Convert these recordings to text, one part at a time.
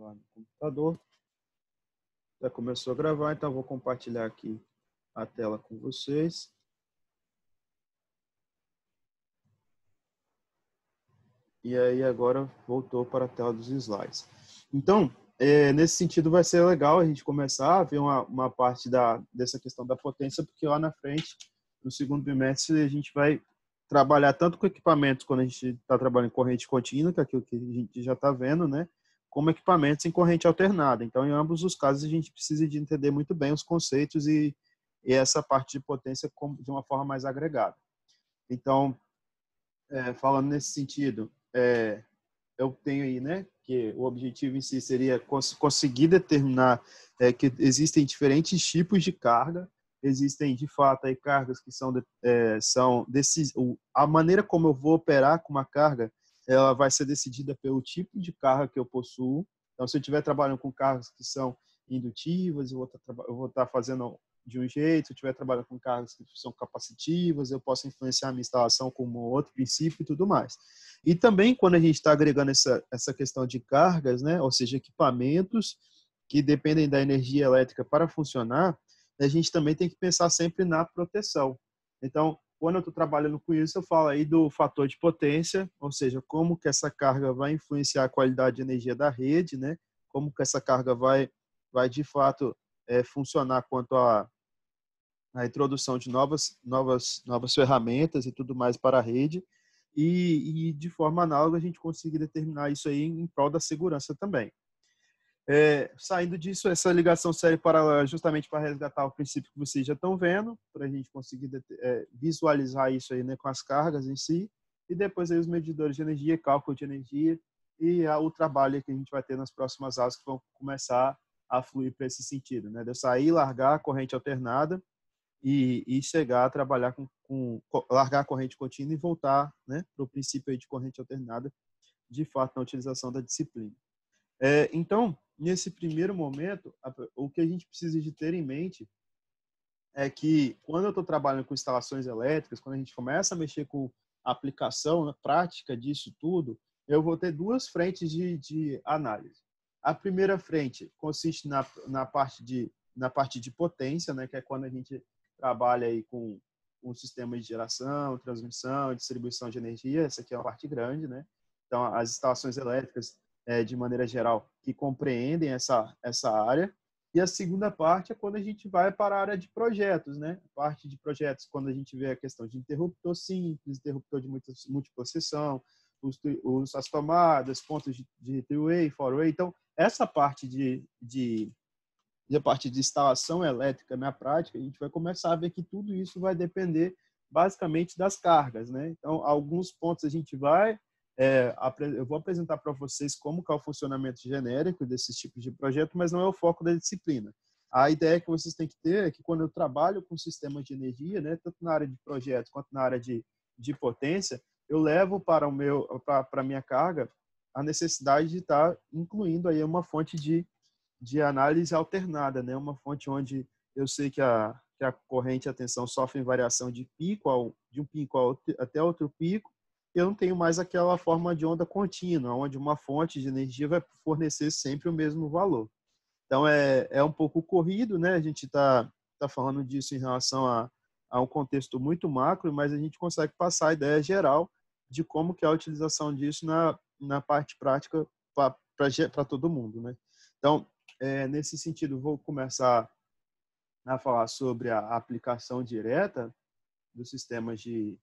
gravar no computador. Já começou a gravar, então vou compartilhar aqui a tela com vocês. E aí agora voltou para a tela dos slides. Então, nesse sentido vai ser legal a gente começar a ver uma parte dessa questão da potência, porque lá na frente, no segundo bimestre, a gente vai trabalhar tanto com equipamentos quando a gente está trabalhando em corrente contínua, que é aquilo que a gente já está vendo, né? Como equipamentos em corrente alternada. Então, em ambos os casos, a gente precisa de entender muito bem os conceitos e essa parte de potência de uma forma mais agregada. Então, falando nesse sentido, eu tenho aí, né, que o objetivo em si seria conseguir determinar que existem diferentes tipos de carga. Existem, de fato, aí cargas que são a maneira como eu vou operar com uma carga, ela vai ser decidida pelo tipo de carga que eu possuo. Então, se eu estiver trabalhando com cargas que são indutivas, eu vou estar fazendo de um jeito. Se eu estiver trabalhando com cargas que são capacitivas, eu posso influenciar a minha instalação com um outro princípio e tudo mais. E também, quando a gente está agregando essa questão de cargas, né, ou seja, equipamentos que dependem da energia elétrica para funcionar, a gente também tem que pensar sempre na proteção. Então, quando eu estou trabalhando com isso, eu falo aí do fator de potência, ou seja, como que essa carga vai influenciar a qualidade de energia da rede, né? Como que essa carga vai de fato funcionar quanto à introdução de novas ferramentas e tudo mais para a rede, e de forma análoga a gente conseguir determinar isso aí em prol da segurança também. Saindo disso, essa ligação serve justamente para resgatar o princípio que vocês já estão vendo, para a gente conseguir visualizar isso aí, né, com as cargas em si, e depois aí os medidores de energia, cálculo de energia e o trabalho que a gente vai ter nas próximas aulas que vão começar a fluir para esse sentido, né, de eu sair, largar a corrente alternada e chegar a trabalhar largar a corrente contínua e voltar, né, para o princípio aí de corrente alternada, de fato, na utilização da disciplina. Então, nesse primeiro momento, o que a gente precisa de ter em mente é que quando eu estou trabalhando com instalações elétricas, quando a gente começa a mexer com a aplicação, a prática disso tudo, eu vou ter duas frentes de análise. A primeira frente consiste na parte de potência, né, que é quando a gente trabalha aí com um sistema de geração, transmissão, distribuição de energia. Essa aqui é uma parte grande, né? Então, as instalações elétricas, de maneira geral, que compreendem essa área. E a segunda parte é quando a gente vai para a área de projetos, né? A parte de projetos, quando a gente vê a questão de interruptor simples, interruptor de múltipla seção, as tomadas, pontos de three-way, four-way. Então, essa parte a parte de instalação elétrica na prática, a gente vai começar a ver que tudo isso vai depender basicamente das cargas, né? Então, alguns pontos a gente vai eu vou apresentar para vocês como que é o funcionamento genérico desses tipos de projeto, mas não é o foco da disciplina. A ideia que vocês têm que ter é que quando eu trabalho com sistemas de energia, né, tanto na área de projetos quanto na área de potência, eu levo para a minha carga a necessidade de estar incluindo aí uma fonte de análise alternada, né, uma fonte onde eu sei que a corrente e a tensão sofrem variação de um pico até outro pico. Eu não tenho mais aquela forma de onda contínua, onde uma fonte de energia vai fornecer sempre o mesmo valor. Então, é um pouco corrido, né? A gente tá falando disso em relação a um contexto muito macro, mas a gente consegue passar a ideia geral de como que é a utilização disso na parte prática para todo mundo, né? Então, nesse sentido, vou começar a falar sobre a aplicação direta dos sistemas de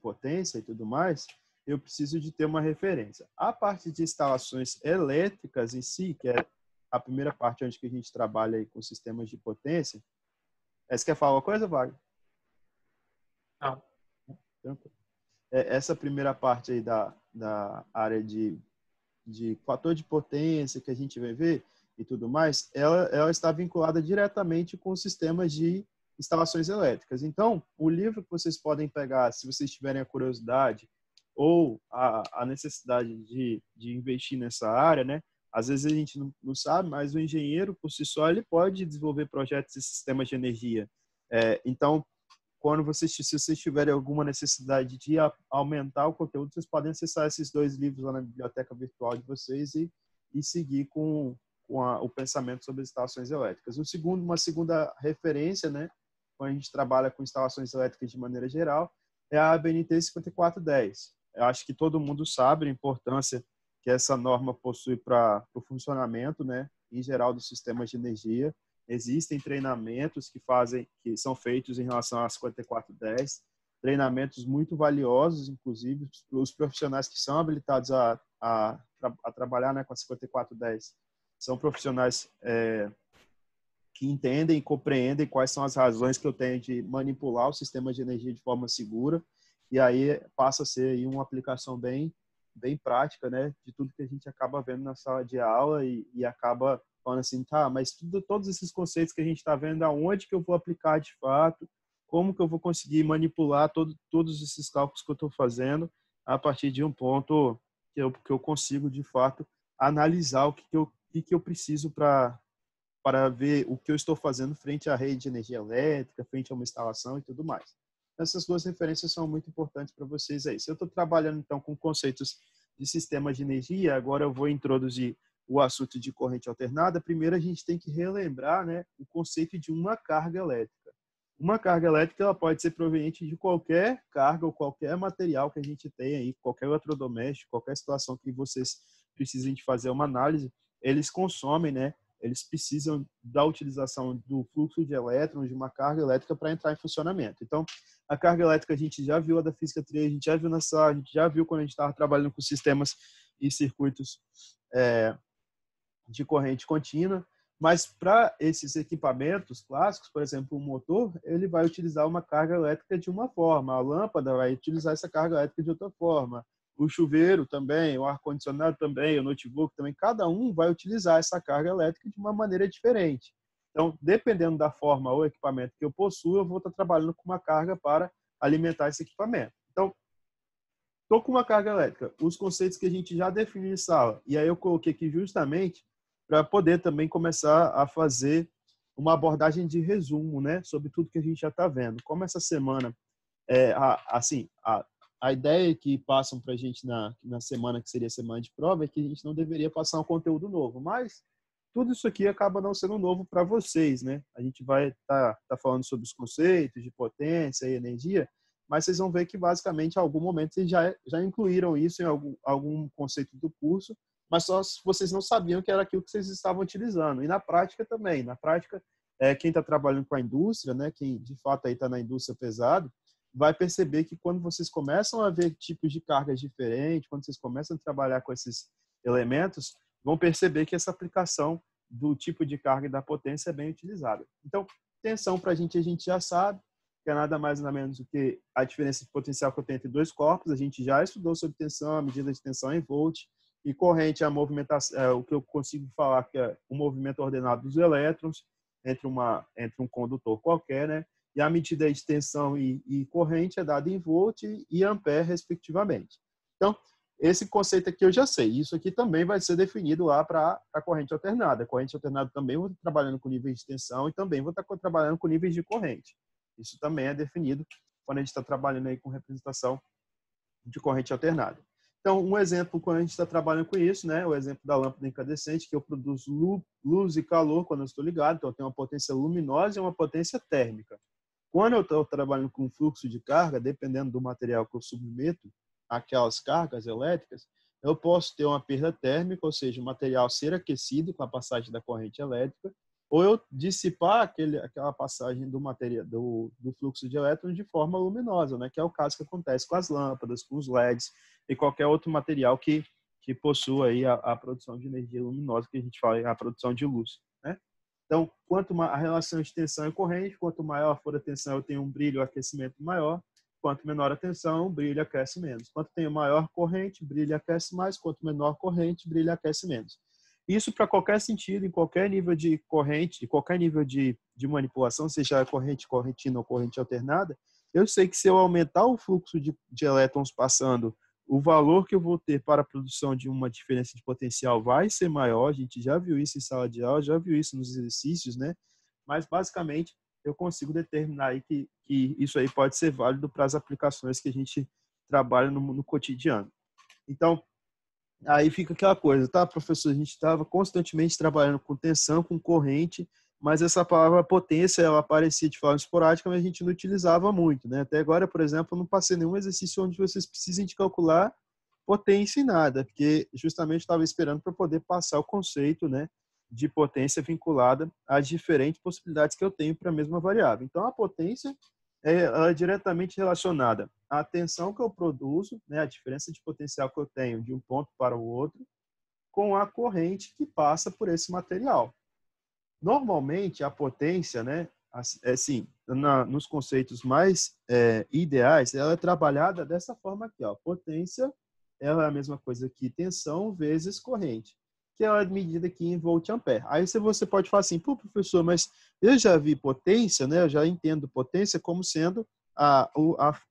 potência e tudo mais. Eu preciso de ter uma referência. A parte de instalações elétricas em si, que é a primeira parte onde que a gente trabalha aí com sistemas de potência. Você quer falar uma coisa, Wagner? Não. Essa primeira parte aí da área de fator de potência que a gente vai ver e tudo mais, ela está vinculada diretamente com sistemas de instalações elétricas. Então, o livro que vocês podem pegar, se vocês tiverem a curiosidade ou a necessidade de investir nessa área, né? Às vezes a gente não sabe, mas o engenheiro, por si só, ele pode desenvolver projetos de sistemas de energia. Então, se vocês tiverem alguma necessidade de aumentar o conteúdo, vocês podem acessar esses dois livros lá na biblioteca virtual de vocês e e seguir com o pensamento sobre instalações elétricas. Uma segunda referência, né, quando a gente trabalha com instalações elétricas de maneira geral, é a ABNT 5410. Eu acho que todo mundo sabe a importância que essa norma possui para o funcionamento, né, em geral, dos sistemas de energia. Existem treinamentos que são feitos em relação à 5410, treinamentos muito valiosos, inclusive, para os profissionais que são habilitados a trabalhar, né, com a 5410. São profissionais que entendem e compreendem quais são as razões que eu tenho de manipular o sistema de energia de forma segura, e aí passa a ser aí uma aplicação bem prática, né, de tudo que a gente acaba vendo na sala de aula e acaba falando assim, tá, mas todos esses conceitos que a gente está vendo, aonde que eu vou aplicar de fato, como que eu vou conseguir manipular todos esses cálculos que eu estou fazendo a partir de um ponto que eu consigo, de fato, analisar o que eu preciso para ver o que eu estou fazendo frente à rede de energia elétrica, frente a uma instalação e tudo mais. Essas duas referências são muito importantes para vocês aí. Se eu estou trabalhando, então, com conceitos de sistemas de energia, agora eu vou introduzir o assunto de corrente alternada. Primeiro, a gente tem que relembrar, né, o conceito de uma carga elétrica. Uma carga elétrica ela pode ser proveniente de qualquer carga ou qualquer material que a gente tem aí, qualquer eletrodoméstico, qualquer situação que vocês precisem de fazer uma análise, eles consomem, né, eles precisam da utilização do fluxo de elétrons de uma carga elétrica para entrar em funcionamento. Então, a carga elétrica a gente já viu a da física 3, a gente já viu na sala, a gente já viu quando a gente estava trabalhando com sistemas e circuitos de corrente contínua, mas para esses equipamentos clássicos, por exemplo, o motor, ele vai utilizar uma carga elétrica de uma forma, a lâmpada vai utilizar essa carga elétrica de outra forma, o chuveiro também, o ar-condicionado também, o notebook também, cada um vai utilizar essa carga elétrica de uma maneira diferente. Então, dependendo da forma ou equipamento que eu possuo, eu vou estar trabalhando com uma carga para alimentar esse equipamento. Então, estou com uma carga elétrica, os conceitos que a gente já definiu em sala, e aí eu coloquei aqui justamente para poder também começar a fazer uma abordagem de resumo, né, sobre tudo que a gente já está vendo. Como essa semana, a ideia que passam para a gente na semana, que seria a semana de prova, é que a gente não deveria passar um conteúdo novo, mas tudo isso aqui acaba não sendo novo para vocês, né? A gente vai estar falando sobre os conceitos de potência e energia, mas vocês vão ver que, basicamente, em algum momento vocês já incluíram isso em algum conceito do curso, mas só vocês não sabiam que era aquilo que vocês estavam utilizando. E na prática também. Na prática, quem está trabalhando com a indústria, né, quem de fato está na indústria pesada, vai perceber que quando vocês começam a ver tipos de cargas diferentes, quando vocês começam a trabalhar com esses elementos, vão perceber que essa aplicação do tipo de carga e da potência é bem utilizada. Então, tensão para a gente já sabe, que é nada mais nada menos do que a diferença de potencial que eu tenho entre dois corpos. A gente já estudou sobre tensão, a medida de tensão em volt, e corrente é a movimentação, o que eu consigo falar que é o movimento ordenado dos elétrons entre um condutor qualquer, né? E a medida de tensão e corrente é dada em volt e ampere, respectivamente. Então, esse conceito aqui eu já sei. Isso aqui também vai ser definido lá para a corrente alternada. A corrente alternada também vou estar trabalhando com níveis de tensão e também vou estar trabalhando com níveis de corrente. Isso também é definido quando a gente está trabalhando aí com representação de corrente alternada. Então, um exemplo quando a gente está trabalhando com isso, né, o exemplo da lâmpada incandescente, que eu produzo luz e calor quando eu estou ligado, então eu tenho uma potência luminosa e uma potência térmica. Quando eu estou trabalhando com fluxo de carga, dependendo do material que eu submeto àquelas cargas elétricas, eu posso ter uma perda térmica, ou seja, o material ser aquecido com a passagem da corrente elétrica, ou eu dissipar aquela passagem do fluxo de elétrons de forma luminosa, né? Que é o caso que acontece com as lâmpadas, com os LEDs e qualquer outro material que possua aí a produção de energia luminosa, que a gente fala, a produção de luz, né? Então, a relação de tensão e corrente, quanto maior for a tensão, eu tenho um brilho ou aquecimento maior. Quanto menor a tensão, brilho aquece menos. Quanto tenho maior corrente, brilho aquece mais. Quanto menor corrente, brilho aquece menos. Isso para qualquer sentido, em qualquer nível de corrente, em qualquer nível de manipulação, seja corrente correntina ou corrente alternada, eu sei que se eu aumentar o fluxo de elétrons passando, o valor que eu vou ter para a produção de uma diferença de potencial vai ser maior. A gente já viu isso em sala de aula, já viu isso nos exercícios, né? Mas, basicamente, eu consigo determinar aí que isso aí pode ser válido para as aplicações que a gente trabalha no cotidiano. Então, Aí fica aquela coisa, tá, professor? A gente estava constantemente trabalhando com tensão, com corrente, mas essa palavra potência, ela aparecia de forma esporádica, mas a gente não utilizava muito, né? Até agora, por exemplo, eu não passei nenhum exercício onde vocês precisem de calcular potência em nada, porque justamente estava esperando para poder passar o conceito, né, de potência vinculada às diferentes possibilidades que eu tenho para a mesma variável. Então, a potência ela é diretamente relacionada à tensão que eu produzo, né, a diferença de potencial que eu tenho de um ponto para o outro, com a corrente que passa por esse material. Normalmente, a potência, né, assim, nos conceitos mais ideais, ela é trabalhada dessa forma aqui, ó. Potência, ela é a mesma coisa que tensão vezes corrente, que é medida aqui em volt-ampere. Aí você pode falar assim, pô, professor, mas eu já vi potência, né, eu já entendo potência como sendo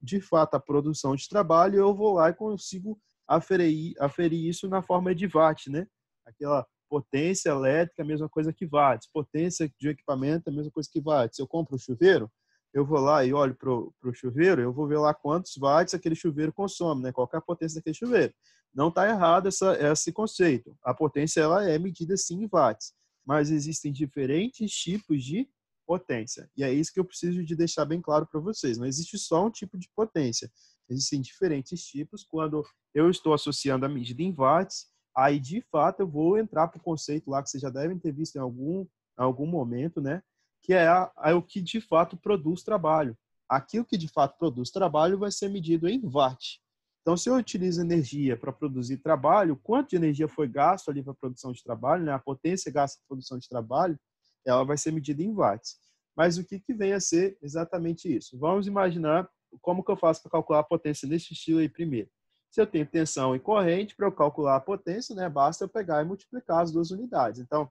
de fato a produção de trabalho, eu vou lá e consigo aferir isso na forma de watt, né? Aquela potência elétrica é a mesma coisa que watts. Potência de equipamento é a mesma coisa que watts. Se eu compro um chuveiro, eu vou lá e olho para o chuveiro, eu vou ver lá quantos watts aquele chuveiro consome, né? Qual é a potência daquele chuveiro. Não está errado esse conceito. A potência ela é medida sim em watts, mas existem diferentes tipos de potência. E é isso que eu preciso de deixar bem claro para vocês. Não existe só um tipo de potência. Existem diferentes tipos. Quando eu estou associando a medida em watts, aí, de fato, eu vou entrar para o conceito lá que vocês já devem ter visto em algum momento, né? Que é o que, de fato, produz trabalho. Aquilo que, de fato, produz trabalho vai ser medido em watt. Então, se eu utilizo energia para produzir trabalho, quanto de energia foi gasto ali para a produção de trabalho, né? A potência gasta para a produção de trabalho, ela vai ser medida em watts. Mas o que vem a ser exatamente isso? Vamos imaginar como que eu faço para calcular a potência nesse estilo aí primeiro. Se eu tenho tensão e corrente, para eu calcular a potência, né, basta eu pegar e multiplicar as duas unidades. Então,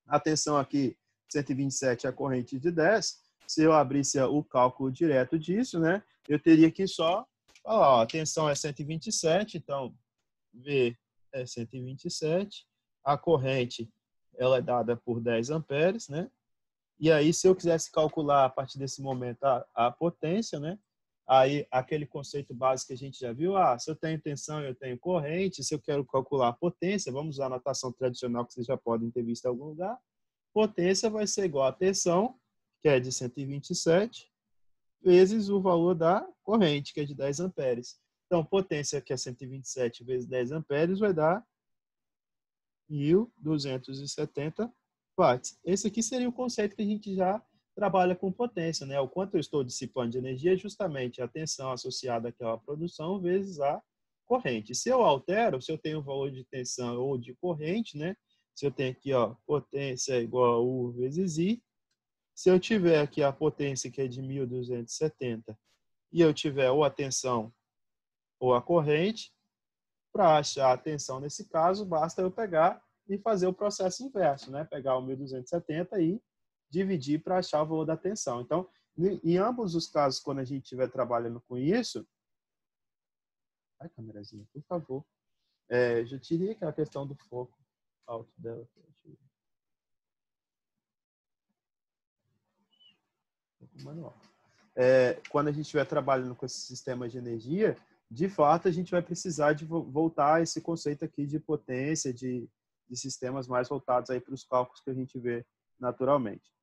a tensão aqui, 127, a corrente de 10. Se eu abrisse o cálculo direto disso, né, eu teria que só falar, ó, a tensão é 127, então V é 127, a corrente ela é dada por 10 amperes, né? E aí, se eu quisesse calcular a partir desse momento a potência, né? Aí, aquele conceito básico que a gente já viu, se eu tenho tensão e eu tenho corrente, se eu quero calcular a potência, vamos usar a notação tradicional que vocês já podem ter visto em algum lugar, potência vai ser igual a tensão, que é de 127, vezes o valor da corrente, que é de 10 amperes. Então, potência, que é 127 vezes 10 amperes, vai dar 1.270 watts. Esse aqui seria o conceito que a gente já trabalha com potência, né? O quanto eu estou dissipando de energia é justamente a tensão associada àquela produção vezes a corrente. Se eu altero, se eu tenho um valor de tensão ou de corrente, né? Se eu tenho aqui, ó, potência igual a U vezes I, se eu tiver aqui a potência que é de 1.270 e eu tiver ou a tensão ou a corrente, para achar a tensão nesse caso, basta eu pegar e fazer o processo inverso, né? Pegar o 1.270 e dividir para achar o valor da tensão. Então, em ambos os casos, quando a gente estiver trabalhando com isso... Ai, câmerazinha, por favor. Já tirei aquela questão do foco alto dela. Manual. Quando a gente estiver trabalhando com esse sistema de energia, de fato, a gente vai precisar de voltar a esse conceito aqui de potência, de sistemas mais voltados aí para os cálculos que a gente vê naturalmente.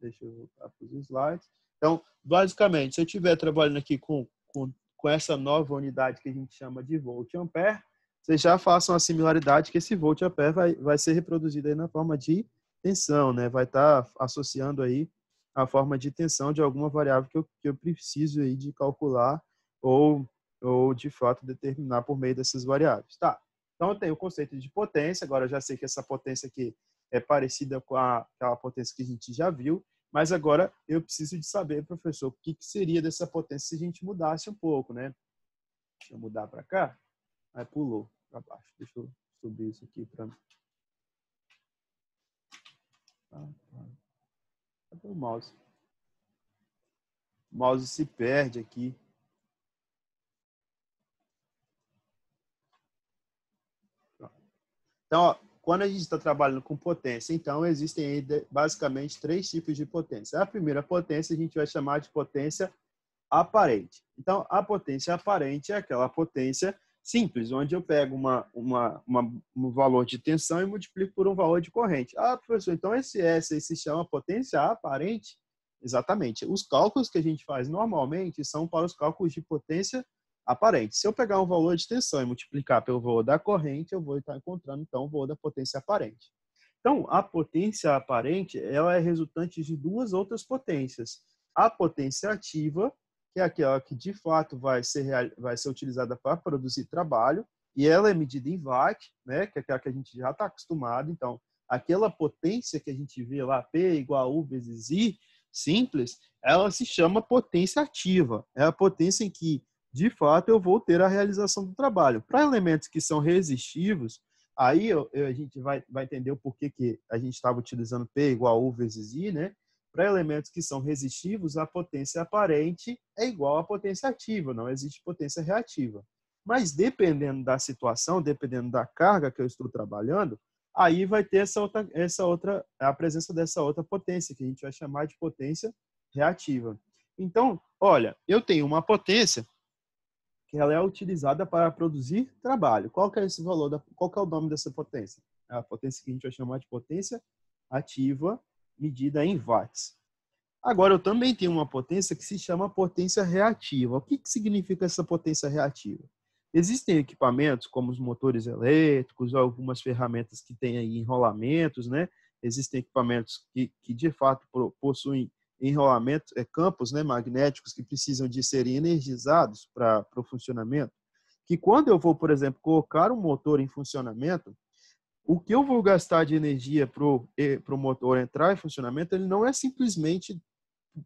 Deixa eu voltar para os slides. Então, basicamente, se eu estiver trabalhando aqui com essa nova unidade que a gente chama de volt-ampere, vocês já façam a similaridade que esse volt-ampere vai ser reproduzido aí na forma de tensão, né? Vai estar associando aí a forma de tensão de alguma variável que eu preciso aí de calcular ou de fato determinar por meio dessas variáveis. Tá. Então eu tenho o conceito de potência, agora eu já sei que essa potência aqui é parecida com aquela potência que a gente já viu, mas agora eu preciso de saber, professor, o que seria dessa potência se a gente mudasse um pouco, né? Deixa eu mudar para cá. Aí pulou para baixo. Deixa eu subir isso aqui para... Cadê o mouse? O mouse se perde aqui. Então, ó, quando a gente está trabalhando com potência, então existem aí basicamente três tipos de potência. A primeira potência a gente vai chamar de potência aparente. Então, a potência aparente é aquela potência simples, onde eu pego um valor de tensão e multiplico por um valor de corrente. Ah, professor, então esse S aí se chama potência aparente? Exatamente. Os cálculos que a gente faz normalmente são para os cálculos de potência aparente. Se eu pegar um valor de tensão e multiplicar pelo valor da corrente, eu vou estar encontrando, então, o valor da potência aparente. Então, a potência aparente, ela é resultante de duas outras potências. A potência ativa, que é aquela que, de fato, vai ser utilizada para produzir trabalho, e ela é medida em watt, né, que é aquela que a gente já está acostumado. Então, aquela potência que a gente vê lá, P igual a U vezes I, simples, ela se chama potência ativa. É a potência em que, de fato, eu vou ter a realização do trabalho. Para elementos que são resistivos, aí a gente vai entender o porquê que a gente estava utilizando P igual a U vezes I, né? Para elementos que são resistivos, a potência aparente é igual à potência ativa, não existe potência reativa. Mas dependendo da situação, dependendo da carga que eu estou trabalhando, aí vai ter a presença dessa outra potência, que a gente vai chamar de potência reativa. Então, olha, eu tenho uma potência que ela é utilizada para produzir trabalho. Qual que é esse valor? Qual que é o nome dessa potência? É a potência que a gente vai chamar de potência ativa, medida em watts. Agora, eu também tenho uma potência que se chama potência reativa. O que significa essa potência reativa? Existem equipamentos como os motores elétricos, algumas ferramentas que têm aí enrolamentos, né? Existem equipamentos que de fato possuem enrolamentos, campos, né, magnéticos que precisam de serem energizados para o funcionamento. Que quando eu vou, por exemplo, colocar um motor em funcionamento, o que eu vou gastar de energia para o motor entrar em funcionamento, ele não é simplesmente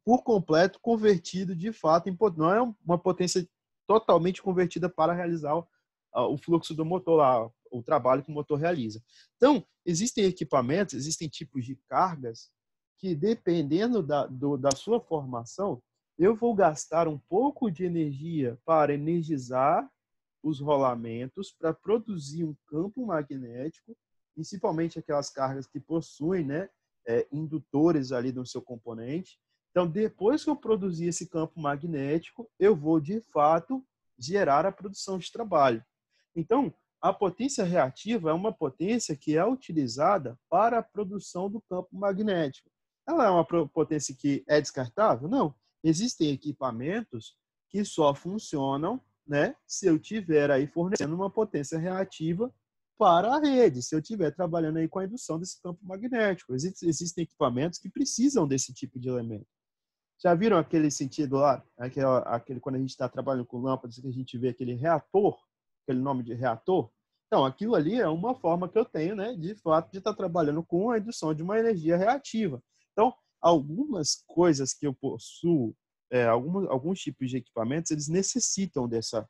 por completo convertido de fato em potência. Não é uma potência totalmente convertida para realizar o fluxo do motor lá, o trabalho que o motor realiza. Então, existem equipamentos, existem tipos de cargas que, dependendo da sua formação, eu vou gastar um pouco de energia para energizar os rolamentos, para produzir um campo magnético, principalmente aquelas cargas que possuem, né, indutores ali no seu componente. Então, depois que eu produzir esse campo magnético, eu vou, de fato, gerar a produção de trabalho. Então, a potência reativa é uma potência que é utilizada para a produção do campo magnético. Ela é uma potência que é descartável? Não. Existem equipamentos que só funcionam, né, se eu tiver aí fornecendo uma potência reativa para a rede, se eu estiver trabalhando aí com a indução desse campo magnético. Existem equipamentos que precisam desse tipo de elemento. Já viram aquele sentido lá, aquele quando a gente está trabalhando com lâmpadas, que a gente vê aquele reator, aquele nome de reator? Então, aquilo ali é uma forma que eu tenho, né, de fato, de estar trabalhando com a indução de uma energia reativa. Então, algumas coisas que eu possuo, alguns tipos de equipamentos, eles necessitam dessa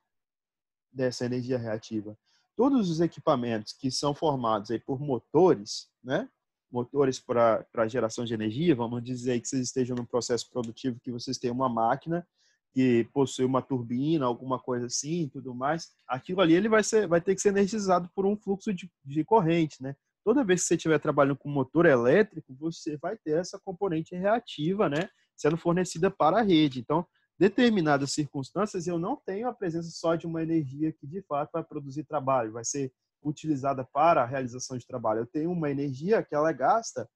energia reativa. Todos os equipamentos que são formados aí por motores, né, motores para geração de energia, vamos dizer que vocês estejam num processo produtivo que vocês têm uma máquina que possui uma turbina, alguma coisa assim, tudo mais, aquilo ali ele vai ter que ser energizado por um fluxo de corrente, né? Toda vez que você estiver trabalhando com motor elétrico, você vai ter essa componente reativa, né, sendo fornecida para a rede. Então, determinadas circunstâncias, eu não tenho a presença só de uma energia que, de fato, vai produzir trabalho, vai ser utilizada para a realização de trabalho. Eu tenho uma energia que ela é gasta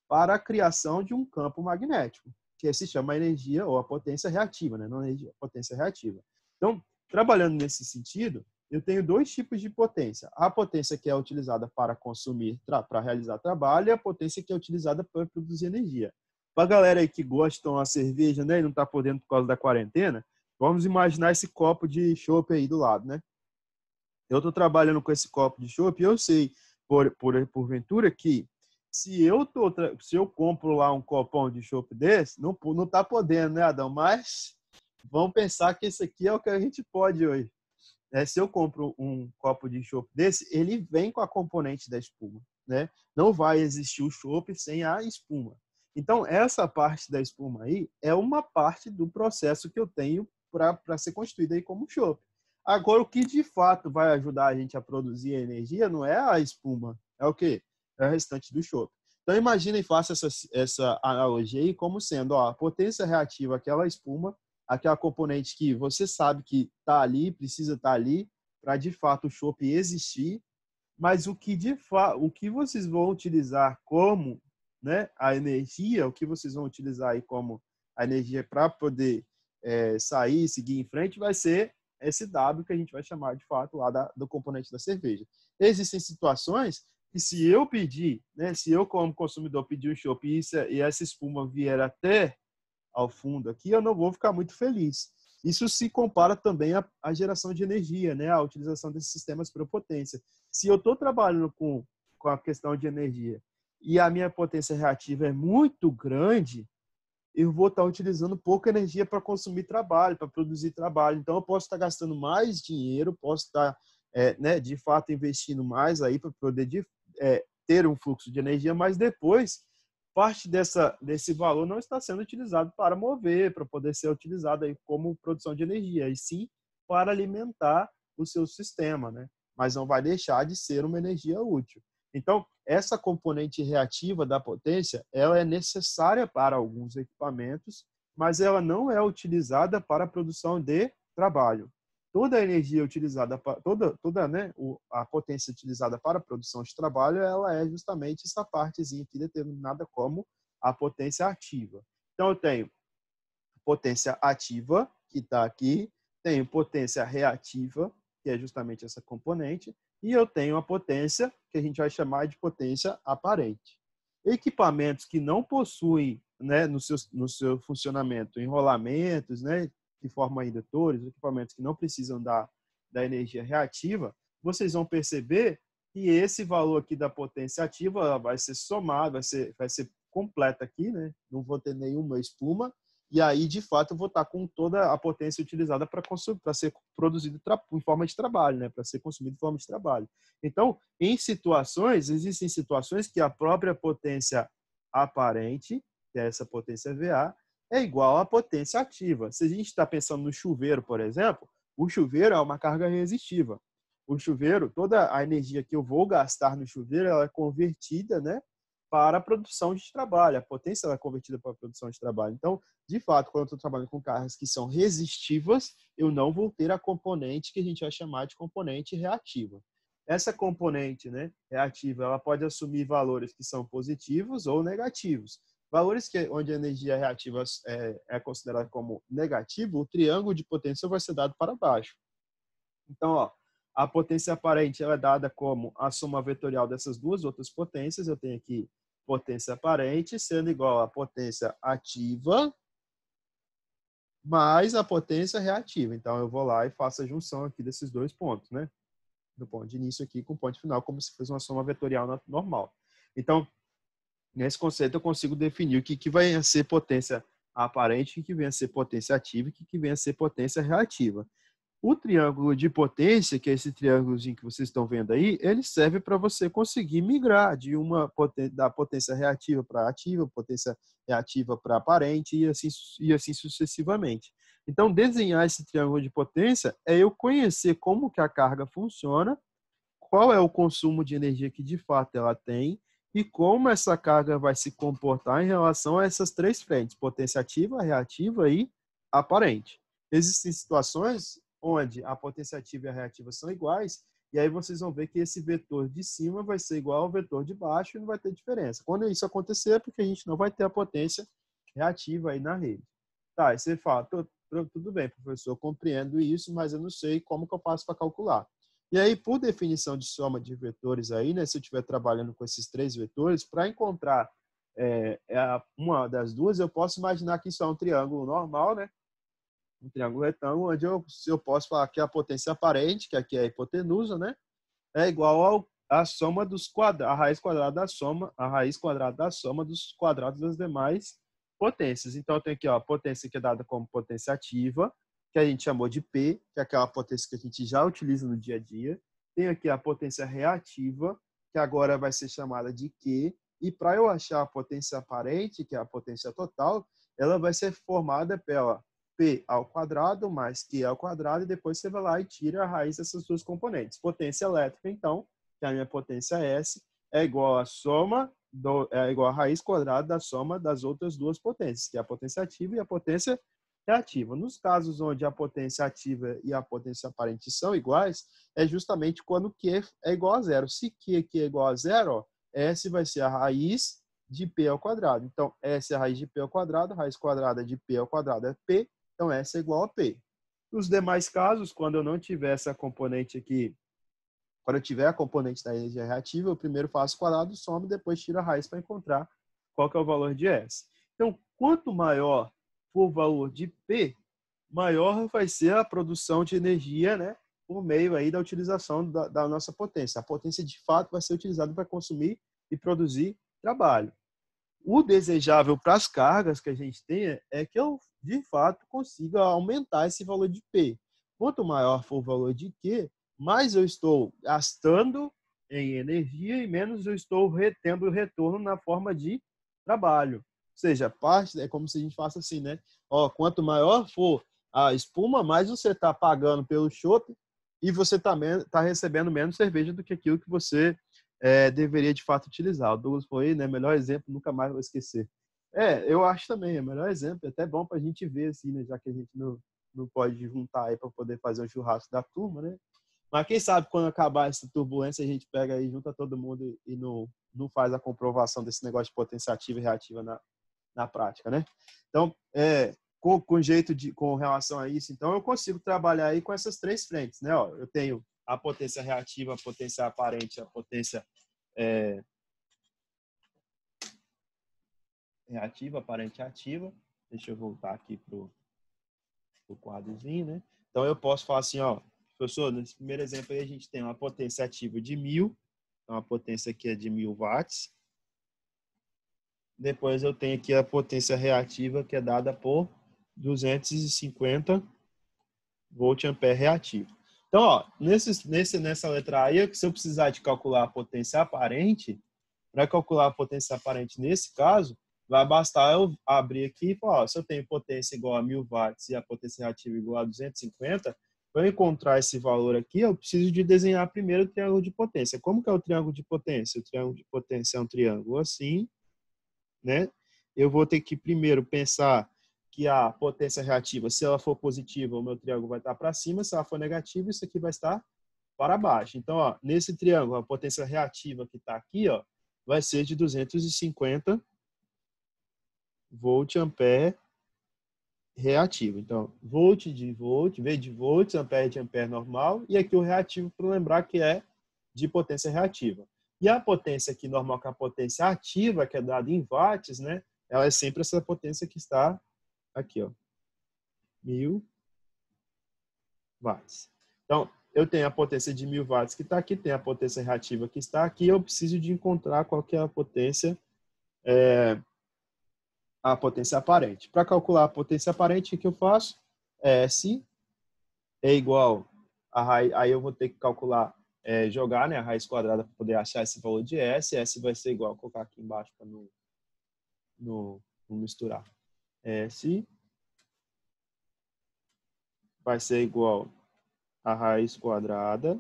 para a criação de um campo magnético, que se chama energia ou a potência reativa, né? Não energia, potência reativa. Então, trabalhando nesse sentido, eu tenho dois tipos de potência. A potência que é utilizada para consumir, para realizar trabalho, e a potência que é utilizada para produzir energia. Para a galera aí que gosta de tomar cerveja, né, e não está podendo por causa da quarentena, vamos imaginar esse copo de chopp aí do lado, né? Eu estou trabalhando com esse copo de chopp e eu sei, porventura, que se eu compro lá um copão de chopp desse, não está podendo, né, Adão? Mas vamos pensar que esse aqui é o que a gente pode hoje. Se eu compro um copo de chopp desse, ele vem com a componente da espuma, né? Não vai existir o chopp sem a espuma. Então, essa parte da espuma aí é uma parte do processo que eu tenho para ser construída aí como chopp. Agora, o que de fato vai ajudar a gente a produzir a energia não é a espuma, é o quê? É o restante do chopp. Então, imagina e faça essa analogia aí como sendo a potência reativa, aquela espuma, aquela componente que você sabe que está ali, precisa estar ali, para de fato o chopp existir, mas o que vocês vão utilizar como, né, a energia, o que vocês vão utilizar aí como a energia para poder sair, seguir em frente, vai ser esse W que a gente vai chamar de fato lá do componente da cerveja. Existem situações que se eu pedir, né, se eu como consumidor pedir um chopp e essa espuma vier até ao fundo aqui, eu não vou ficar muito feliz. Isso se compara também à geração de energia, né? A utilização desses sistemas por potência. Se eu estou trabalhando com a questão de energia e a minha potência reativa é muito grande, eu vou estar utilizando pouca energia para consumir trabalho, para produzir trabalho. Então, eu posso estar gastando mais dinheiro, posso estar, né, de fato, investindo mais aí para poder ter um fluxo de energia, mas depois parte desse valor não está sendo utilizado para mover, para poder ser utilizado aí como produção de energia, e sim para alimentar o seu sistema, né? Mas não vai deixar de ser uma energia útil. Então, essa componente reativa da potência, ela é necessária para alguns equipamentos, mas ela não é utilizada para a produção de trabalho. Toda a energia utilizada, né, a potência utilizada para a produção de trabalho, ela é justamente essa partezinha aqui determinada como a potência ativa. Então, eu tenho potência ativa, que está aqui, tenho potência reativa, que é justamente essa componente, e eu tenho a potência, que a gente vai chamar de potência aparente. Equipamentos que não possuem, né, no seu funcionamento, enrolamentos, né, que formam indutores, equipamentos que não precisam da energia reativa, vocês vão perceber que esse valor aqui da potência ativa vai ser somado, vai ser completa aqui, né? Não vou ter nenhuma espuma, e aí, de fato, eu vou estar com toda a potência utilizada para ser produzido em forma de trabalho, né? Para ser consumido em forma de trabalho. Então, existem situações que a própria potência aparente, que é essa potência VA, é igual à potência ativa. Se a gente está pensando no chuveiro, por exemplo, o chuveiro é uma carga resistiva. O chuveiro, toda a energia que eu vou gastar no chuveiro, ela é convertida, né, para a produção de trabalho. A potência ela é convertida para a produção de trabalho. Então, de fato, quando eu estou trabalhando com cargas que são resistivas, eu não vou ter a componente que a gente vai chamar de componente reativa. Essa componente, né, reativa, ela pode assumir valores que são positivos ou negativos. Valores onde a energia reativa é considerada como negativo, o triângulo de potência vai ser dado para baixo. Então, ó, a potência aparente ela é dada como a soma vetorial dessas duas outras potências. Eu tenho aqui potência aparente sendo igual à potência ativa mais a potência reativa. Então, eu vou lá e faço a junção aqui desses dois pontos, né? Do ponto de início aqui com o ponto final, como se fosse uma soma vetorial normal. Então, nesse conceito, eu consigo definir o que vai ser potência aparente, o que vem a ser potência ativa e o que vem a ser potência reativa. O triângulo de potência, que é esse triângulozinho que vocês estão vendo aí, ele serve para você conseguir migrar da potência reativa para ativa, potência reativa para aparente e assim sucessivamente. Então, desenhar esse triângulo de potência é eu conhecer como que a carga funciona, qual é o consumo de energia que de fato ela tem e como essa carga vai se comportar em relação a essas três frentes, potência ativa, reativa e aparente. Existem situações onde a potência ativa e a reativa são iguais, e aí vocês vão ver que esse vetor de cima vai ser igual ao vetor de baixo e não vai ter diferença. Quando isso acontecer, é porque a gente não vai ter a potência reativa aí na rede. Tá, aí você fala, tudo bem, professor, eu compreendo isso, mas eu não sei como que eu faço para calcular. E aí, por definição de soma de vetores aí, né, se eu estiver trabalhando com esses três vetores, para encontrar uma das duas, eu posso imaginar que isso é um triângulo normal, né? Um triângulo retângulo, onde eu posso falar que a potência aparente, que aqui é a hipotenusa, né, é igual à soma dos quadrados, a raiz quadrada da soma dos quadrados das demais potências. Então, eu tenho aqui ó, a potência que é dada como potência ativa, que a gente chamou de P, que é aquela potência que a gente já utiliza no dia a dia. Tem aqui a potência reativa, que agora vai ser chamada de Q. E para eu achar a potência aparente, que é a potência total, ela vai ser formada pela P ao quadrado mais Q ao quadrado, e depois você vai lá e tira a raiz dessas duas componentes. Potência elétrica, então, que é a minha potência S, é igual à raiz quadrada da soma das outras duas potências, que é a potência ativa e a potência reativa. Nos casos onde a potência ativa e a potência aparente são iguais, é justamente quando Q é igual a zero. Se Q aqui é igual a zero, ó, S vai ser a raiz de P ao quadrado. Então, S é a raiz de P ao quadrado, raiz quadrada de P ao quadrado é P, então S é igual a P. Nos demais casos, quando eu não tiver essa componente aqui, quando eu tiver a componente da energia reativa, eu primeiro faço o quadrado, somo, depois tiro a raiz para encontrar qual que é o valor de S. Então, quanto maior for o valor de P, maior vai ser a produção de energia, né, por meio aí da utilização da nossa potência. A potência, de fato, vai ser utilizada para consumir e produzir trabalho. O desejável para as cargas que a gente tenha é que eu, de fato, consiga aumentar esse valor de P. Quanto maior for o valor de Q, mais eu estou gastando em energia e menos eu estou tendo retorno na forma de trabalho. Ou seja, parte é como se a gente faça assim, né? Ó, quanto maior for a espuma, mais você está pagando pelo chopp e você tá recebendo menos cerveja do que aquilo que você deveria de fato utilizar. O Douglas foi, né, melhor exemplo, nunca mais vou esquecer. Eu acho também, é o melhor exemplo, é até bom para a gente ver, assim, né, já que a gente não pode juntar aí para poder fazer um churrasco da turma, né? Mas quem sabe quando acabar essa turbulência, a gente pega aí, junta todo mundo e não faz a comprovação desse negócio de potência ativa e reativa na prática, né? Então, com relação a isso, então eu consigo trabalhar aí com essas três frentes, né? Ó, eu tenho a potência reativa, a potência aparente, a potência reativa, aparente e ativa. Deixa eu voltar aqui pro quadrozinho, né? Então eu posso falar assim, ó, professor, nesse primeiro exemplo aí a gente tem uma potência ativa de 1000, então a potência aqui é de 1000 watts. Depois eu tenho aqui a potência reativa, que é dada por 250 volt-ampere reativo. Então, ó, nessa letra aí, se eu precisar de calcular a potência aparente, para calcular a potência aparente nesse caso, vai bastar eu abrir aqui e falar, ó, se eu tenho potência igual a 1000 watts e a potência reativa igual a 250, para eu encontrar esse valor aqui, eu preciso de desenhar primeiro o triângulo de potência. Como que é o triângulo de potência? O triângulo de potência é um triângulo assim, né? Eu vou ter que primeiro pensar que a potência reativa, se ela for positiva, o meu triângulo vai estar para cima, se ela for negativa, isso aqui vai estar para baixo. Então, ó, nesse triângulo, a potência reativa que está aqui, ó, vai ser de 250 volt-ampere reativo. Então, volt de volt, V de volts, ampere de ampere normal, e aqui o reativo, para lembrar que é de potência reativa. E a potência aqui normal, que é a potência ativa, que é dada em watts, né? Ela é sempre essa potência que está aqui, ó, 1000 watts. Então, eu tenho a potência de 1000 watts que está aqui, tem a potência reativa que está aqui, eu preciso de encontrar qual que é a potência aparente. Para calcular a potência aparente, o que eu faço? S é igual a raiz, aí eu vou ter que calcular, jogar, né, a raiz quadrada para poder achar esse valor de S. S vai ser igual, vou colocar aqui embaixo para não misturar. S vai ser igual a raiz quadrada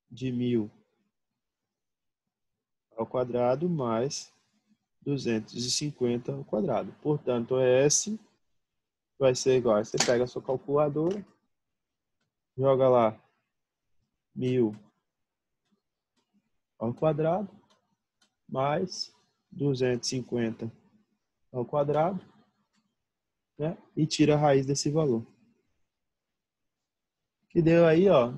de 1000 ao quadrado mais 250 ao quadrado. Portanto, S vai ser igual. Você pega a sua calculadora, joga lá 1000 ao quadrado mais 250 ao quadrado, né? E tira a raiz desse valor. Que deu aí, ó,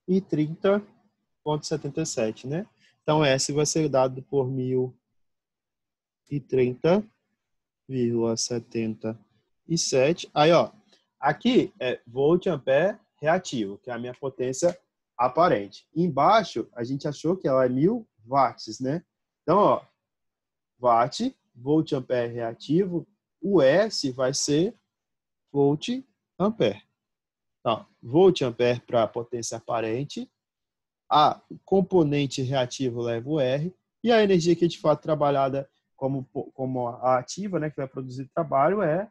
1030,77, né? Então, S vai ser dado por 1030,77. Aí, ó, aqui é volt-ampere reativo, que é a minha potência aparente. Embaixo, a gente achou que ela é 1000 watts, né? Então, ó, watt, volt-ampere reativo, o S vai ser volt-ampere. Então, volt-ampere para a potência aparente, a componente reativo leva o R, e a energia que é de fato trabalhada como a ativa, né, que vai produzir trabalho, é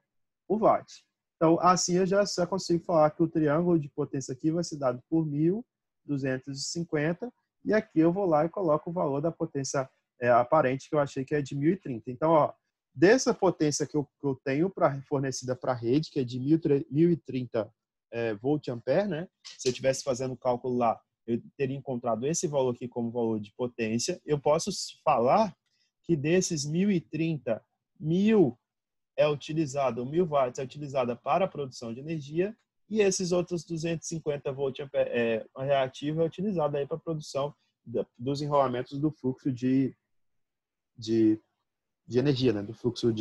o watt. Então, assim eu já consigo falar que o triângulo de potência aqui vai ser dado por 1250, e aqui eu vou lá e coloco o valor da potência aparente, que eu achei que é de 1030. Então, ó, dessa potência que eu tenho fornecida para a rede, que é de 1030 volt-ampere, né? Se eu estivesse fazendo o cálculo lá, eu teria encontrado esse valor aqui como valor de potência. Eu posso falar que desses 1030, 1000 é utilizado, 1000 watts é utilizada para a produção de energia e esses outros 250 volt-ampere reativo é utilizado aí para a produção dos enrolamentos do fluxo de energia, né? Do fluxo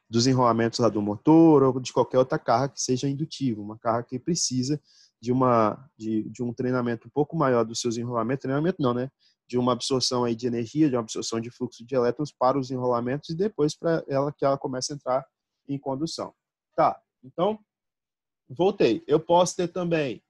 dos enrolamentos lá do motor ou de qualquer outra carga que seja indutiva, uma carga que precisa de um treinamento um pouco maior dos seus enrolamentos, treinamento não, né? De uma absorção aí de energia, de uma absorção de fluxo de elétrons para os enrolamentos e depois para que ela comece a entrar em condução. Tá, então, voltei. Eu posso ter também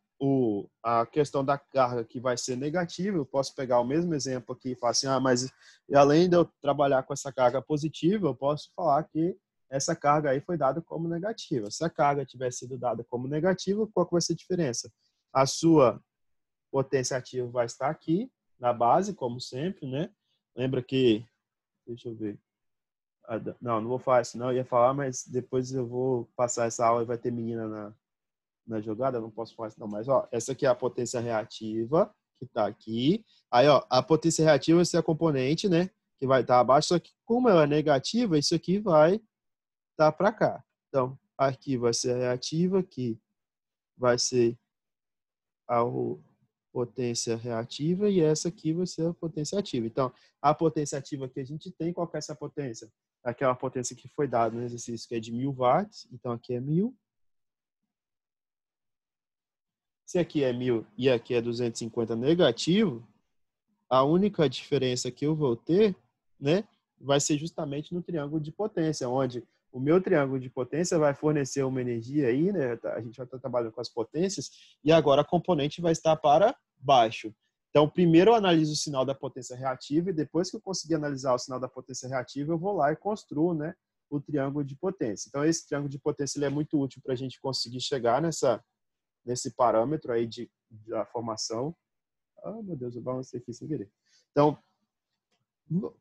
a questão da carga que vai ser negativa. Eu posso pegar o mesmo exemplo aqui e falar assim, mas além de eu trabalhar com essa carga positiva, eu posso falar que essa carga aí foi dada como negativa. Se a carga tivesse sido dada como negativa, qual que vai ser a diferença? A sua potência ativa vai estar aqui, na base, como sempre, né? Lembra que... Deixa eu ver. Não vou falar isso, não. Eu ia falar, mas depois eu vou passar essa aula e vai ter menina na jogada, eu não posso falar isso não, mas essa aqui é a potência reativa, que está aqui. Aí, a potência reativa vai ser a componente, né, que vai estar abaixo, só que como ela é negativa, isso aqui vai estar para cá. Então, aqui vai ser a reativa, aqui vai ser a potência reativa e essa aqui vai ser a potência ativa. Então, a potência ativa que a gente tem, qual que é essa potência? Aquela potência que foi dada no exercício, que é de 1000 watts, então aqui é 1000. Se aqui é 1000 e aqui é 250 negativo, a única diferença que eu vou ter, né, vai ser justamente no triângulo de potência, onde o meu triângulo de potência vai fornecer uma energia aí, né, a gente vai estar trabalhando com as potências, e agora a componente vai estar para baixo. Então, primeiro eu analiso o sinal da potência reativa e depois que eu conseguir analisar o sinal da potência reativa, eu vou lá e construo, né, o triângulo de potência. Então, esse triângulo de potência ele é muito útil para a gente conseguir chegar nesse parâmetro aí da formação. Meu Deus, eu balancei aqui sem querer. Então,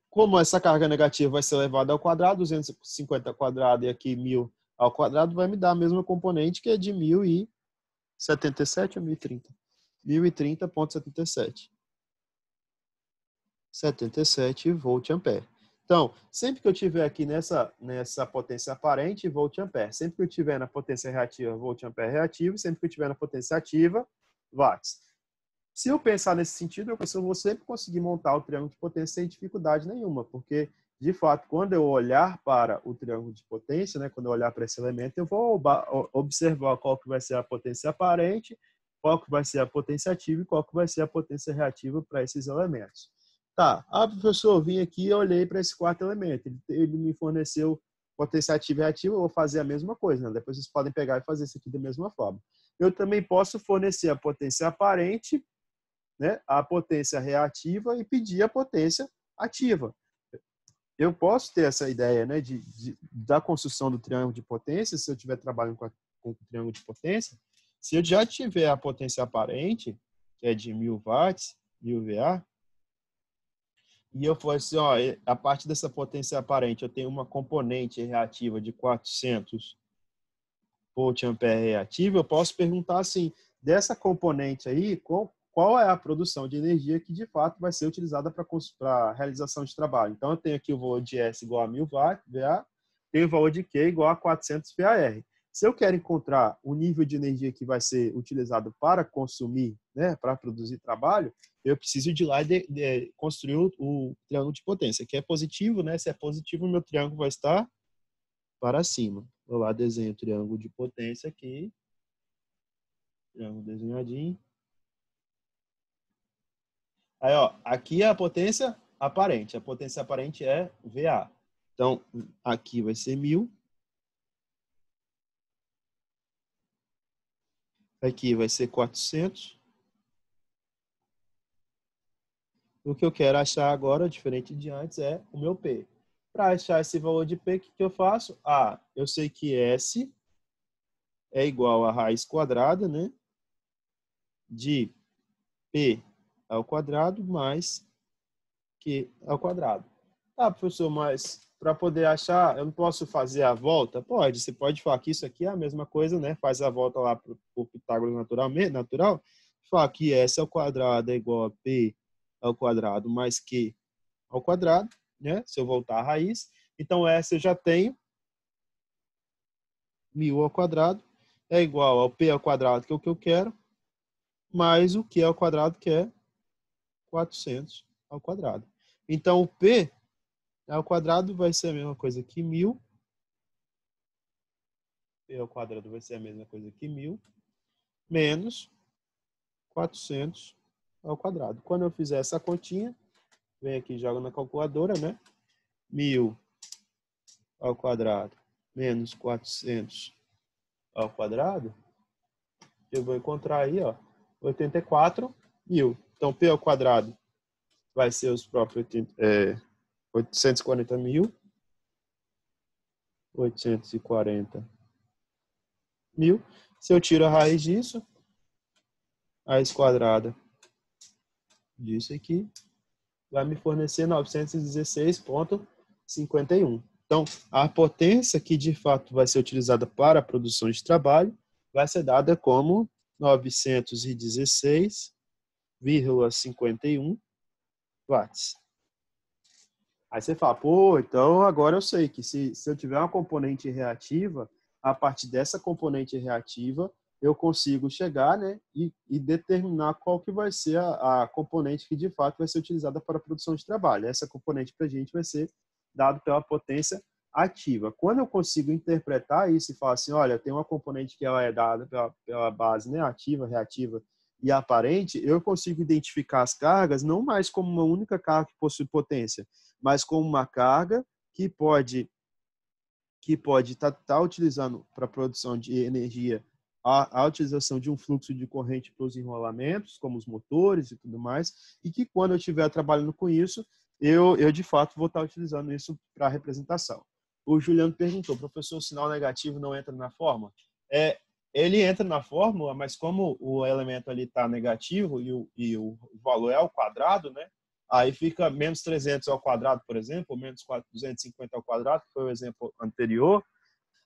como essa carga negativa vai ser levada ao quadrado, 250 ao quadrado e aqui 1000 ao quadrado, vai me dar a mesma componente, que é de 1077 ou 1030? 1030,77. 77 volt-ampere. Então, sempre que eu tiver aqui nessa potência aparente, volt-ampere. Sempre que eu tiver na potência reativa, volt-ampere reativo. Sempre que eu tiver na potência ativa, watts. Se eu pensar nesse sentido, eu vou sempre conseguir montar o triângulo de potência sem dificuldade nenhuma, porque, de fato, quando eu olhar para o triângulo de potência, né, quando eu olhar para esse elemento, eu vou observar qual que vai ser a potência aparente, qual que vai ser a potência ativa e qual que vai ser a potência reativa para esses elementos. Tá, professor, eu vim aqui e olhei para esse quarto elemento. Ele me forneceu potência ativa e reativa, eu vou fazer a mesma coisa, né? Depois vocês podem pegar e fazer isso aqui da mesma forma. Eu também posso fornecer a potência aparente, né, a potência reativa e pedir a potência ativa. Eu posso ter essa ideia, né, da construção do triângulo de potência, se eu estiver trabalhando com o triângulo de potência. Se eu já tiver a potência aparente, que é de 1000 watts, 1000 VA, e eu for assim, a partir dessa potência aparente, eu tenho uma componente reativa de 400 volt-ampere reativa, eu posso perguntar assim, dessa componente aí, qual é a produção de energia que de fato vai ser utilizada para a realização de trabalho. Então, eu tenho aqui o valor de S igual a 1000 VA, tenho o valor de Q igual a 400 VAR. Se eu quero encontrar o nível de energia que vai ser utilizado para consumir, né, para produzir trabalho, eu preciso de lá de construir o triângulo de potência, que é positivo, né? Se é positivo, o meu triângulo vai estar para cima. Vou lá, desenho o triângulo de potência aqui. Triângulo desenhadinho. Aí, aqui é a potência aparente. A potência aparente é VA. Então, aqui vai ser 1000. Aqui vai ser 400. O que eu quero achar agora, diferente de antes, é o meu P. Para achar esse valor de P, o que eu faço? Eu sei que S é igual a raiz quadrada, né, de P ao quadrado mais Q ao quadrado. Professor, mas para poder achar, eu não posso fazer a volta? Pode, você pode falar que isso aqui é a mesma coisa, né? Faz a volta lá para o Pitágoras natural. Falar que S ao quadrado é igual a P ao quadrado mais Q ao quadrado, né? Se eu voltar à raiz. Então, S eu já tenho, 1000 ao quadrado é igual ao P ao quadrado, que é o que eu quero, mais o Q ao quadrado, que é 400 ao quadrado. Então, o P ao quadrado vai ser a mesma coisa que 1000. P ao quadrado vai ser a mesma coisa que 1000, menos 400 ao quadrado. Quando eu fizer essa continha, vem aqui e joga na calculadora, né? 1000 ao quadrado menos 400 ao quadrado, eu vou encontrar aí, ó, 84.000. Então, P ao quadrado vai ser os próprios 840.000. 840.000. Se eu tiro a raiz disso, a raiz quadrada disso aqui vai me fornecer 916,51. Então, a potência que de fato vai ser utilizada para a produção de trabalho vai ser dada como 916,51 watts. Aí você fala, pô, então agora eu sei que se eu tiver uma componente reativa, a partir dessa componente reativa, eu consigo chegar, né, e determinar qual que vai ser a componente que de fato vai ser utilizada para a produção de trabalho. Essa componente para a gente vai ser dado pela potência ativa. Quando eu consigo interpretar isso e falar assim, olha, tem uma componente que ela é dada pela base, né, ativa, reativa e aparente, eu consigo identificar as cargas não mais como uma única carga que possui potência, mas como uma carga que pode estar utilizando para a produção de energia a utilização de um fluxo de corrente para os enrolamentos, como os motores e tudo mais, e que quando eu estiver trabalhando com isso, eu de fato vou estar utilizando isso para a representação. O Juliano perguntou, professor, o sinal negativo não entra na fórmula? Ele entra na fórmula, mas como o elemento ali está negativo e o valor é ao quadrado, né? Aí fica menos 300 ao quadrado, por exemplo, ou menos 250 ao quadrado, que foi o exemplo anterior.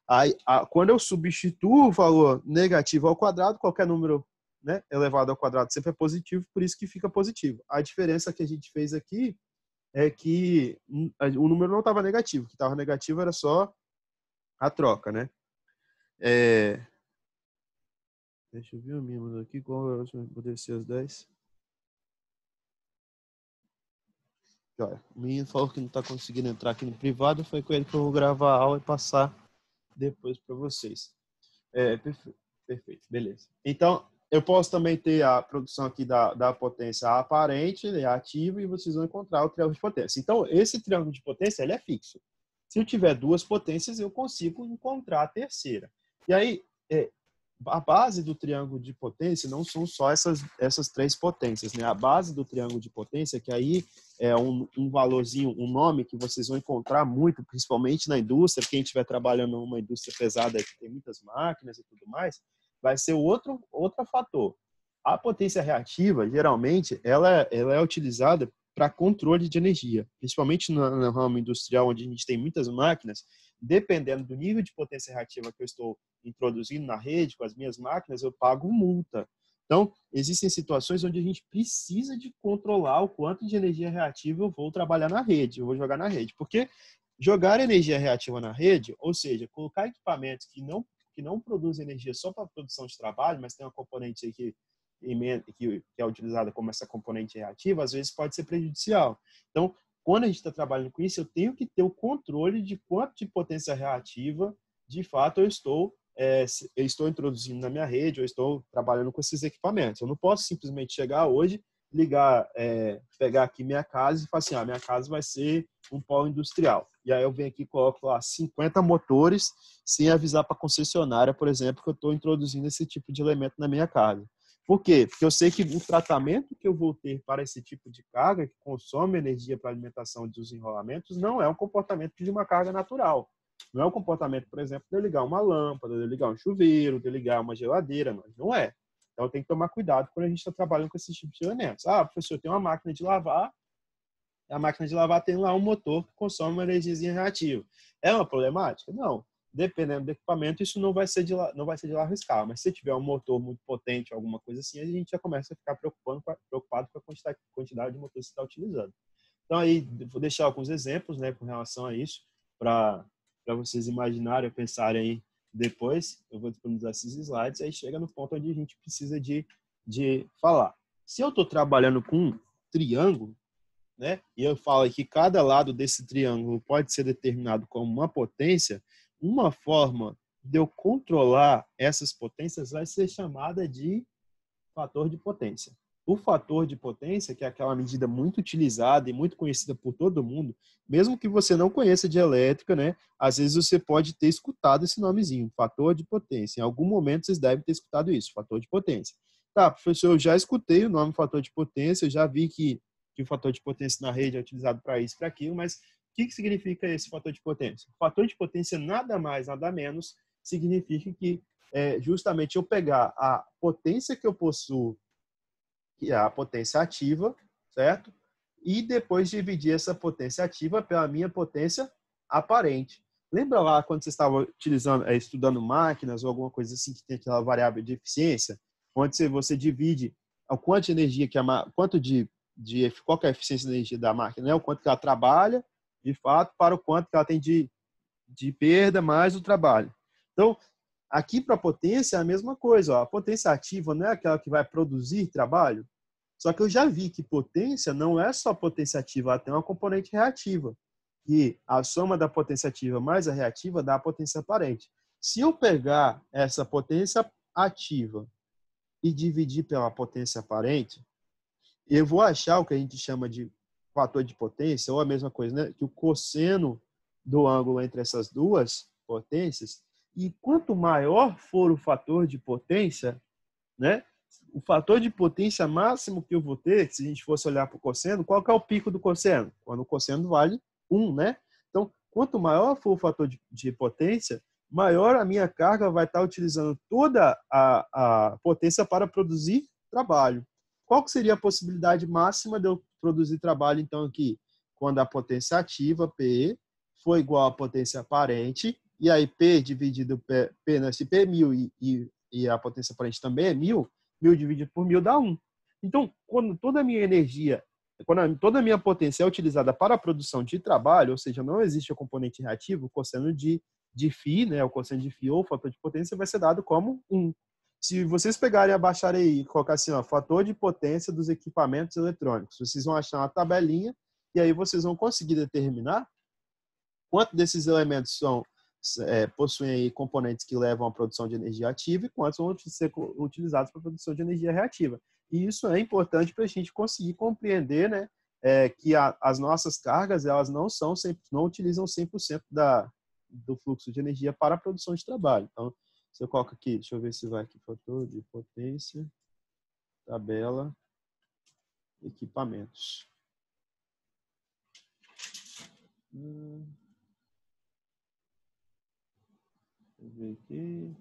Aí, quando eu substituo o valor negativo ao quadrado, qualquer número, né, elevado ao quadrado sempre é positivo, por isso que fica positivo. A diferença que a gente fez aqui é que o número não estava negativo. O que estava negativo era só a troca, né? Deixa eu ver o mínimo aqui. Qual poderia ser as 10? O menino falou que não está conseguindo entrar aqui no privado. Foi com ele que eu vou gravar a aula e passar depois para vocês. Perfeito, beleza. Então, eu posso também ter a produção aqui da potência aparente, ativa, e vocês vão encontrar o triângulo de potência. Então, esse triângulo de potência ele é fixo. Se eu tiver duas potências, eu consigo encontrar a terceira. E aí, a base do triângulo de potência não são só essas três potências, né? A base do triângulo de potência, que aí é um valorzinho, um nome que vocês vão encontrar muito, principalmente na indústria, quem estiver trabalhando numa indústria pesada que tem muitas máquinas e tudo mais, vai ser outro fator. A potência reativa, geralmente, ela é utilizada para controle de energia, principalmente no ramo industrial, onde a gente tem muitas máquinas. Dependendo do nível de potência reativa que eu estou introduzindo na rede com as minhas máquinas, eu pago multa. Então, existem situações onde a gente precisa de controlar o quanto de energia reativa eu vou trabalhar na rede, eu vou jogar na rede. Porque jogar energia reativa na rede, ou seja, colocar equipamentos que não produzem energia só para a produção de trabalho, mas tem uma componente aí que é utilizada como essa componente reativa, às vezes pode ser prejudicial. Então, quando a gente está trabalhando com isso, eu tenho que ter o controle de quanto de potência reativa, de fato, eu estou introduzindo na minha rede, eu estou trabalhando com esses equipamentos. Eu não posso simplesmente chegar hoje, ligar, pegar aqui minha casa e falar assim, minha casa vai ser um polo industrial. E aí eu venho aqui e coloco lá 50 motores sem avisar para a concessionária, por exemplo, que eu estou introduzindo esse tipo de elemento na minha casa. Por quê? Porque eu sei que o tratamento que eu vou ter para esse tipo de carga, que consome energia para a alimentação dos enrolamentos, não é um comportamento de uma carga natural. Não é o comportamento, por exemplo, de eu ligar uma lâmpada, de eu ligar um chuveiro, de eu ligar uma geladeira. Não é. Então, tem que tomar cuidado quando a gente está trabalhando com esses tipos de elementos. Professor, tem uma máquina de lavar, A máquina de lavar tem lá um motor que consome uma energia reativa. É uma problemática? Não. Dependendo do equipamento, isso não vai ser de larga escala. Mas se tiver um motor muito potente, alguma coisa assim, a gente já começa a ficar preocupado com a quantidade de motor que você está utilizando. Então, aí, vou deixar alguns exemplos, né, com relação a isso, para vocês imaginarem, pensarem aí depois. Eu vou disponibilizar esses slides, aí chega no ponto onde a gente precisa de falar. Se eu estou trabalhando com um triângulo, né, e eu falo que cada lado desse triângulo pode ser determinado como uma potência, uma forma de eu controlar essas potências vai ser chamada de fator de potência. O fator de potência, que é aquela medida muito utilizada e muito conhecida por todo mundo, mesmo que você não conheça de elétrica, né? Às vezes você pode ter escutado esse nomezinho, fator de potência. Em algum momento vocês devem ter escutado isso, fator de potência. Tá, professor, eu já escutei o nome fator de potência, eu já vi que o fator de potência na rede é utilizado para isso, para aquilo, mas o que significa esse fator de potência? O fator de potência nada mais, nada menos, significa que justamente eu pegar a potência que eu possuo, que é a potência ativa, certo? E depois dividir essa potência ativa pela minha potência aparente. Lembra lá quando você estava utilizando, estudando máquinas ou alguma coisa assim que tem aquela variável de eficiência, onde você divide o quanto de energia que qual que é a eficiência da energia da máquina, né? O quanto que ela trabalha, de fato, para o quanto que ela tem de perda mais o trabalho. Então, aqui para a potência é a mesma coisa. Ó. A potência ativa não é aquela que vai produzir trabalho. Só que eu já vi que potência não é só potência ativa, ela tem uma componente reativa. E a soma da potência ativa mais a reativa dá a potência aparente. Se eu pegar essa potência ativa e dividir pela potência aparente, eu vou achar o que a gente chama de fator de potência, ou a mesma coisa, né? Que o cosseno do ângulo entre essas duas potências, e quanto maior for o fator de potência, né? O fator de potência máximo que eu vou ter, se a gente fosse olhar para o cosseno, qual que é o pico do cosseno? Quando o cosseno vale 1, né? Então, quanto maior for o fator de potência, maior a minha carga vai estar utilizando toda a potência para produzir trabalho. Qual que seria a possibilidade máxima de eu produzir trabalho, então, aqui? Quando a potência ativa, P, for igual à potência aparente, e aí P dividido P, né? Se P é 1.000 e a potência aparente também é 1.000, 1.000 dividido por 1.000 dá 1. Então, quando toda a minha energia, quando toda a minha potência é utilizada para a produção de trabalho, ou seja, não existe o componente reativo, o cosseno de φ, né, o cosseno de φ ou o fator de potência vai ser dado como 1. Se vocês pegarem e abaixarem aí e colocar assim, ó, fator de potência dos equipamentos eletrônicos, vocês vão achar uma tabelinha e aí vocês vão conseguir determinar quanto desses elementos possuem aí componentes que levam à produção de energia ativa e quantos vão ser utilizados para a produção de energia reativa. E isso é importante para a gente conseguir compreender, né, que as nossas cargas elas não utilizam 100% do fluxo de energia para a produção de trabalho. Então, se eu coloco aqui, deixa eu ver se vai aqui, fator de potência, tabela, equipamentos. Deixa eu ver aqui.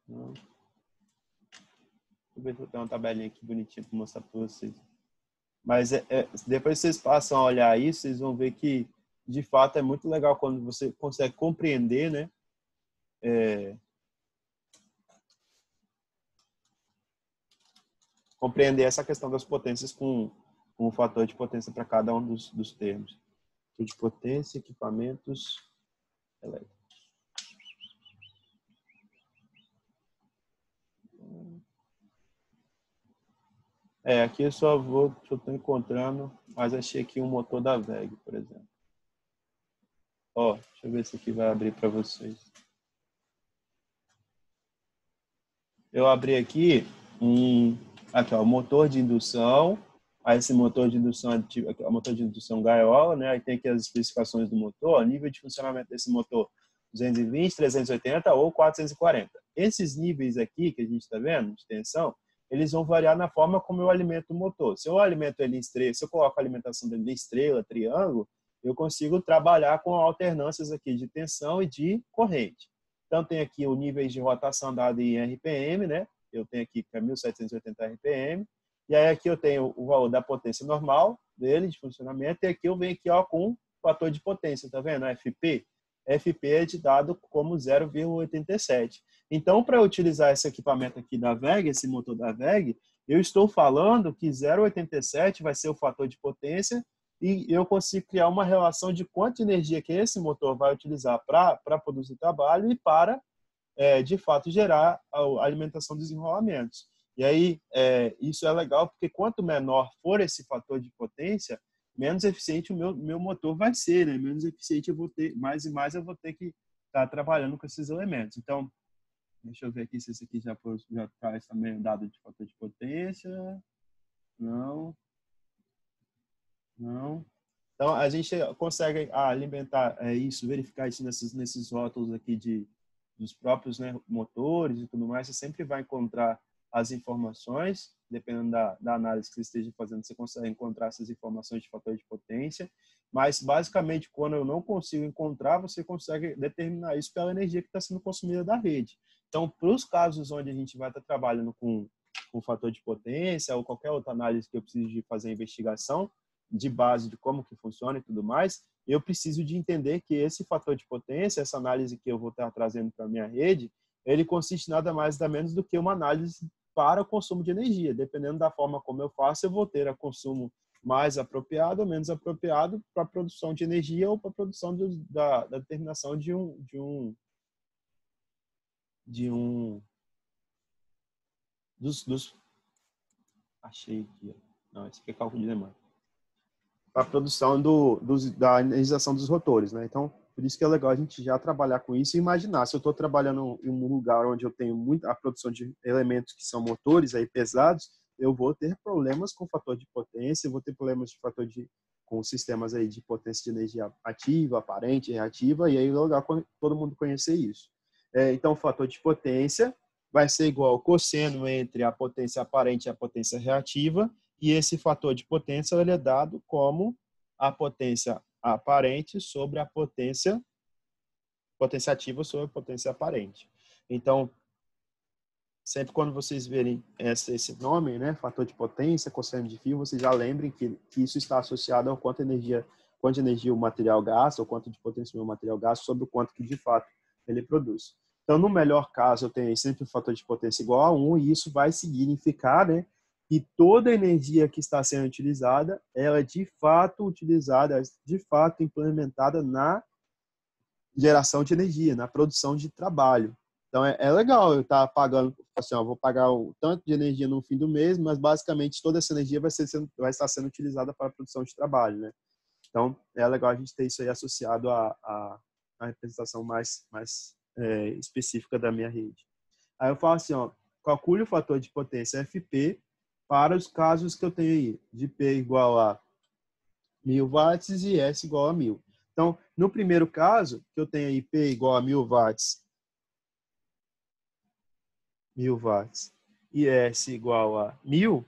Não. Deixa eu ver se eu tenho uma tabelinha aqui bonitinha para mostrar para vocês. Mas depois vocês passam a olhar isso, vocês vão ver que, de fato, é muito legal quando você consegue compreender, né? Compreender essa questão das potências com o fator de potência para cada um dos termos. Fator de potência, equipamentos elétricos. Aqui eu só estou encontrando, mas achei aqui um motor da WEG, por exemplo. Ó, deixa eu ver se aqui vai abrir para vocês. Eu abri aqui aqui, ó, o motor de indução. Aí esse motor de indução é o motor de indução gaiola, né? Aí tem aqui as especificações do motor, nível de funcionamento desse motor 220, 380 ou 440. Esses níveis aqui que a gente está vendo, de tensão, eles vão variar na forma como eu alimento o motor. Se eu alimento ele em estrela, se eu coloco a alimentação dele em estrela, triângulo, eu consigo trabalhar com alternâncias aqui de tensão e de corrente. Então tem aqui o nível de rotação dado em RPM, né? Eu tenho aqui que é 1780 RPM. E aí aqui eu tenho o valor da potência normal dele, de funcionamento, e aqui eu venho aqui, ó, com o fator de potência, tá vendo? FP. FP é dado como 0,87. Então, para utilizar esse equipamento aqui da WEG, esse motor da WEG, eu estou falando que 0,87 vai ser o fator de potência e eu consigo criar uma relação de quanta energia que esse motor vai utilizar para produzir trabalho e para, de fato, gerar a alimentação dos enrolamentos. E aí, isso é legal, porque quanto menor for esse fator de potência, menos eficiente o meu motor vai ser, né? Menos eficiente eu vou ter, mais e mais eu vou ter que estar trabalhando com esses elementos. Então, deixa eu ver aqui se esse aqui já traz também o dado de fator de potência. Não. Não. Então, a gente consegue alimentar isso, verificar isso nesses rótulos aqui dos próprios, né, motores e tudo mais. Você sempre vai encontrar as informações, dependendo da análise que você esteja fazendo, você consegue encontrar essas informações de fator de potência. Mas, basicamente, quando eu não consigo encontrar, você consegue determinar isso pela energia que está sendo consumida da rede. Então, para os casos onde a gente vai estar trabalhando com fator de potência ou qualquer outra análise que eu precise de fazer investigação, de base de como que funciona e tudo mais, eu preciso de entender que esse fator de potência, essa análise que eu vou estar trazendo para a minha rede, ele consiste nada mais nada menos do que uma análise para o consumo de energia. Dependendo da forma como eu faço, eu vou ter a consumo mais apropriado ou menos apropriado para a produção de energia ou para a produção da determinação de dos achei aqui. Não, esse aqui é cálculo de demanda. Para a produção da energização dos rotores, né? Então, por isso que é legal a gente já trabalhar com isso e imaginar, se eu estou trabalhando em um lugar onde eu tenho muita a produção de elementos que são motores aí pesados, eu vou ter problemas com o fator de potência, eu vou ter problemas de fator com sistemas aí de potência de energia ativa, aparente, reativa, e aí é legal todo mundo conhecer isso. Então, o fator de potência vai ser igual ao cosseno entre a potência aparente e a potência reativa, e esse fator de potência ele é dado como a potência aparente sobre a potência ativa sobre a potência aparente. Então, sempre quando vocês verem esse nome, né, fator de potência, cosseno de fio, vocês já lembrem que isso está associado ao quanto de energia o material gasta, ou quanto de potência o material gasta, sobre o quanto que de fato ele produz. Então, no melhor caso, eu tenho sempre o fator de potência igual a 1, e isso vai significar, né, que toda a energia que está sendo utilizada, ela é de fato utilizada, de fato implementada na geração de energia, na produção de trabalho. Então, é legal eu estar pagando, assim, ó, vou pagar o tanto de energia no fim do mês, mas basicamente toda essa energia vai estar sendo utilizada para a produção de trabalho, né? Então, é legal a gente ter isso aí associado à representação mais específica da minha rede. Aí eu falo assim, ó, calcule o fator de potência FP para os casos que eu tenho aí, de P igual a 1.000 watts e S igual a 1.000. Então, no primeiro caso, que eu tenho aí P igual a 1.000 watts e S igual a 1.000,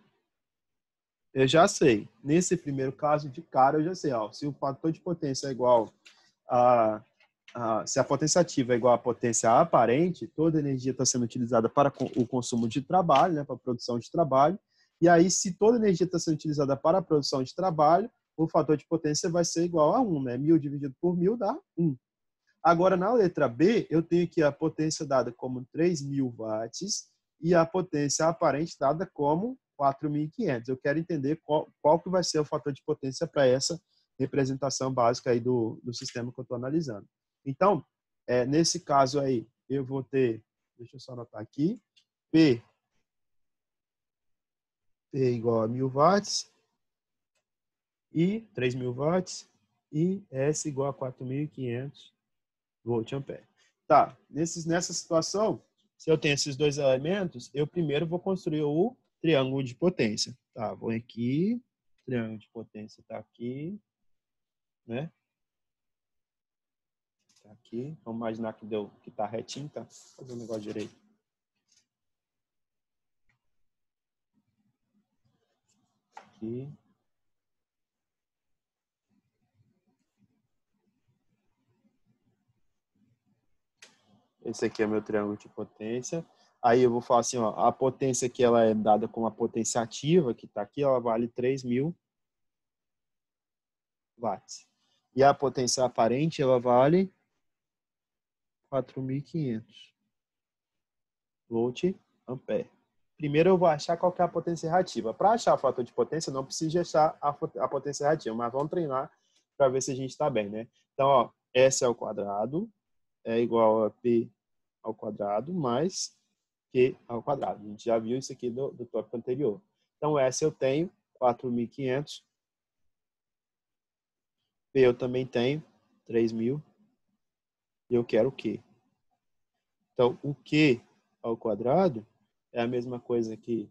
eu já sei. Nesse primeiro caso, de cara, eu já sei. Ó, se o fator de potência é igual se a potência ativa é igual à potência aparente, toda a energia está sendo utilizada para o consumo de trabalho, né, para a produção de trabalho. E aí, se toda a energia está sendo utilizada para a produção de trabalho, o fator de potência vai ser igual a 1, né? 1.000 dividido por 1.000 dá 1. Agora, na letra B, eu tenho aqui a potência dada como 3.000 watts e a potência aparente dada como 4.500. Eu quero entender qual que vai ser o fator de potência para essa representação básica aí do sistema que eu estou analisando. Então, nesse caso aí, eu vou ter, deixa eu só anotar aqui, P igual a 1.000 watts e 3.000 watts e S igual a 4.500 volt-ampere. Tá, nessa situação, se eu tenho esses dois elementos, eu primeiro vou construir o triângulo de potência. Tá, vou aqui, triângulo de potência está aqui, né? Tá aqui, vamos imaginar que tá retinho, tá? Vou fazer o negócio direito. Aqui. Esse aqui é o meu triângulo de potência. Aí eu vou falar assim, ó, a potência que ela é dada como a potência ativa, que está aqui, ela vale 3.000 watts. E a potência aparente, ela vale 4.500 volt ampere. Primeiro eu vou achar qual que é a potência reativa. Para achar o fator de potência, não precisa achar a potência reativa, mas vamos treinar para ver se a gente está bem, né? Então, ó, S ao quadrado é igual a P ao quadrado mais Q ao quadrado. A gente já viu isso aqui do tópico anterior. Então, S eu tenho 4.500. P eu também tenho 3.000. E eu quero o Q. Então, o Q ao quadrado é a mesma coisa que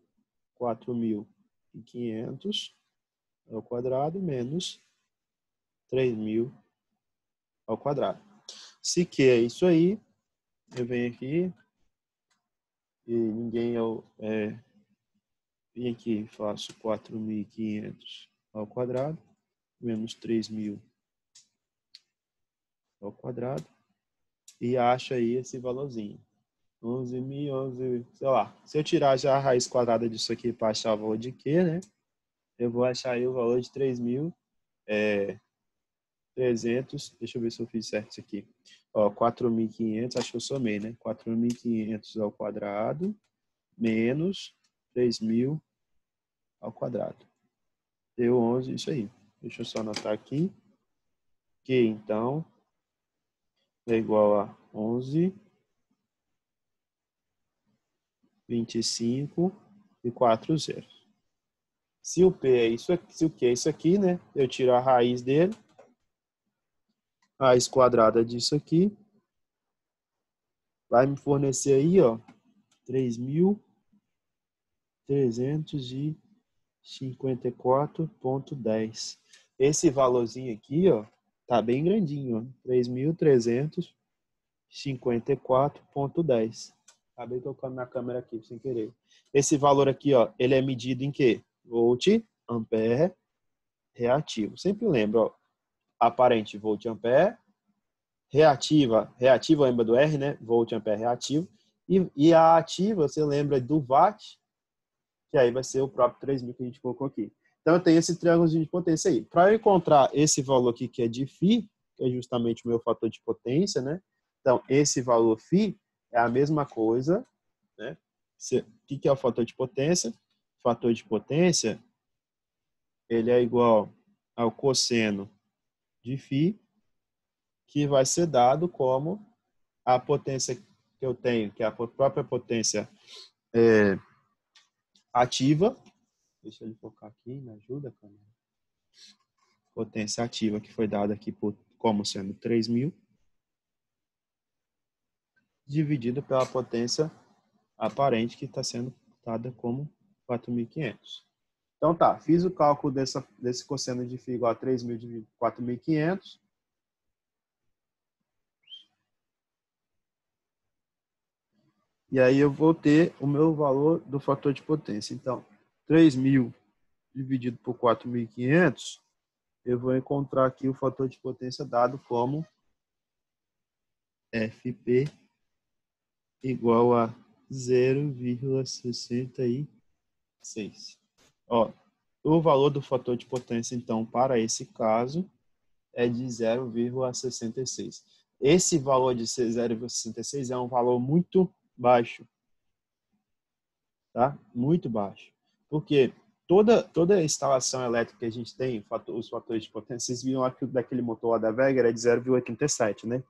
4.500 ao quadrado menos 3.000 ao quadrado. Se Q é isso aí, eu venho aqui e vem aqui e faço 4.500 ao quadrado menos 3.000 ao quadrado e acho aí esse valorzinho. 11.011, sei lá. Se eu tirar já a raiz quadrada disso aqui para achar o valor de Q, né? Eu vou achar aí o valor de 3.300. Deixa eu ver se eu fiz certo isso aqui. Ó, 4.500, acho que eu somei, né? 4.500 ao quadrado menos 3.000 ao quadrado. Deu 11, isso aí. Deixa eu só anotar aqui. Que então é igual a 11, 25 e 4 zeros. Se o P é isso aqui, se o Q é isso aqui, né? Eu tiro a raiz dele. A raiz quadrada disso aqui vai me fornecer aí, ó, 3.354,10. Esse valorzinho aqui, ó, tá bem grandinho, ó, 3.354,10. Acabei tocando na câmera aqui sem querer. Esse valor aqui, ó, ele é medido em quê? Volt, ampere, reativo. Sempre lembra, ó, aparente, volt, ampere, reativa, lembra do R, né? Volt, ampere, reativo. E a ativa, você lembra do watt, que aí vai ser o próprio 3.000 que a gente colocou aqui. Então, eu tenho esse triângulozinho de potência aí. Para eu encontrar esse valor aqui, que é de φ, que é justamente o meu fator de potência, né? Então, esse valor φ é a mesma coisa, né? O que é o fator de potência? O fator de potência, ele é igual ao cosseno de φ, que vai ser dado como a potência que eu tenho, que é a própria potência ativa. Deixa ele focar aqui, me ajuda, câmera. Potência ativa que foi dada aqui como sendo 3.000, dividido pela potência aparente que está sendo dada como 4.500. Então tá, fiz o cálculo desse cosseno de φ igual a 3.000 dividido por 4.500. E aí eu vou ter o meu valor do fator de potência. Então, 3.000 dividido por 4.500, eu vou encontrar aqui o fator de potência dado como FP igual a 0,66. Ó, o valor do fator de potência, então, para esse caso, é de 0,66. Esse valor de 0,66 é um valor muito baixo, tá? Muito baixo. Porque toda instalação elétrica que a gente tem, os fatores de potência, vocês viram aqui daquele motor lá da Weger é de 0,87, né?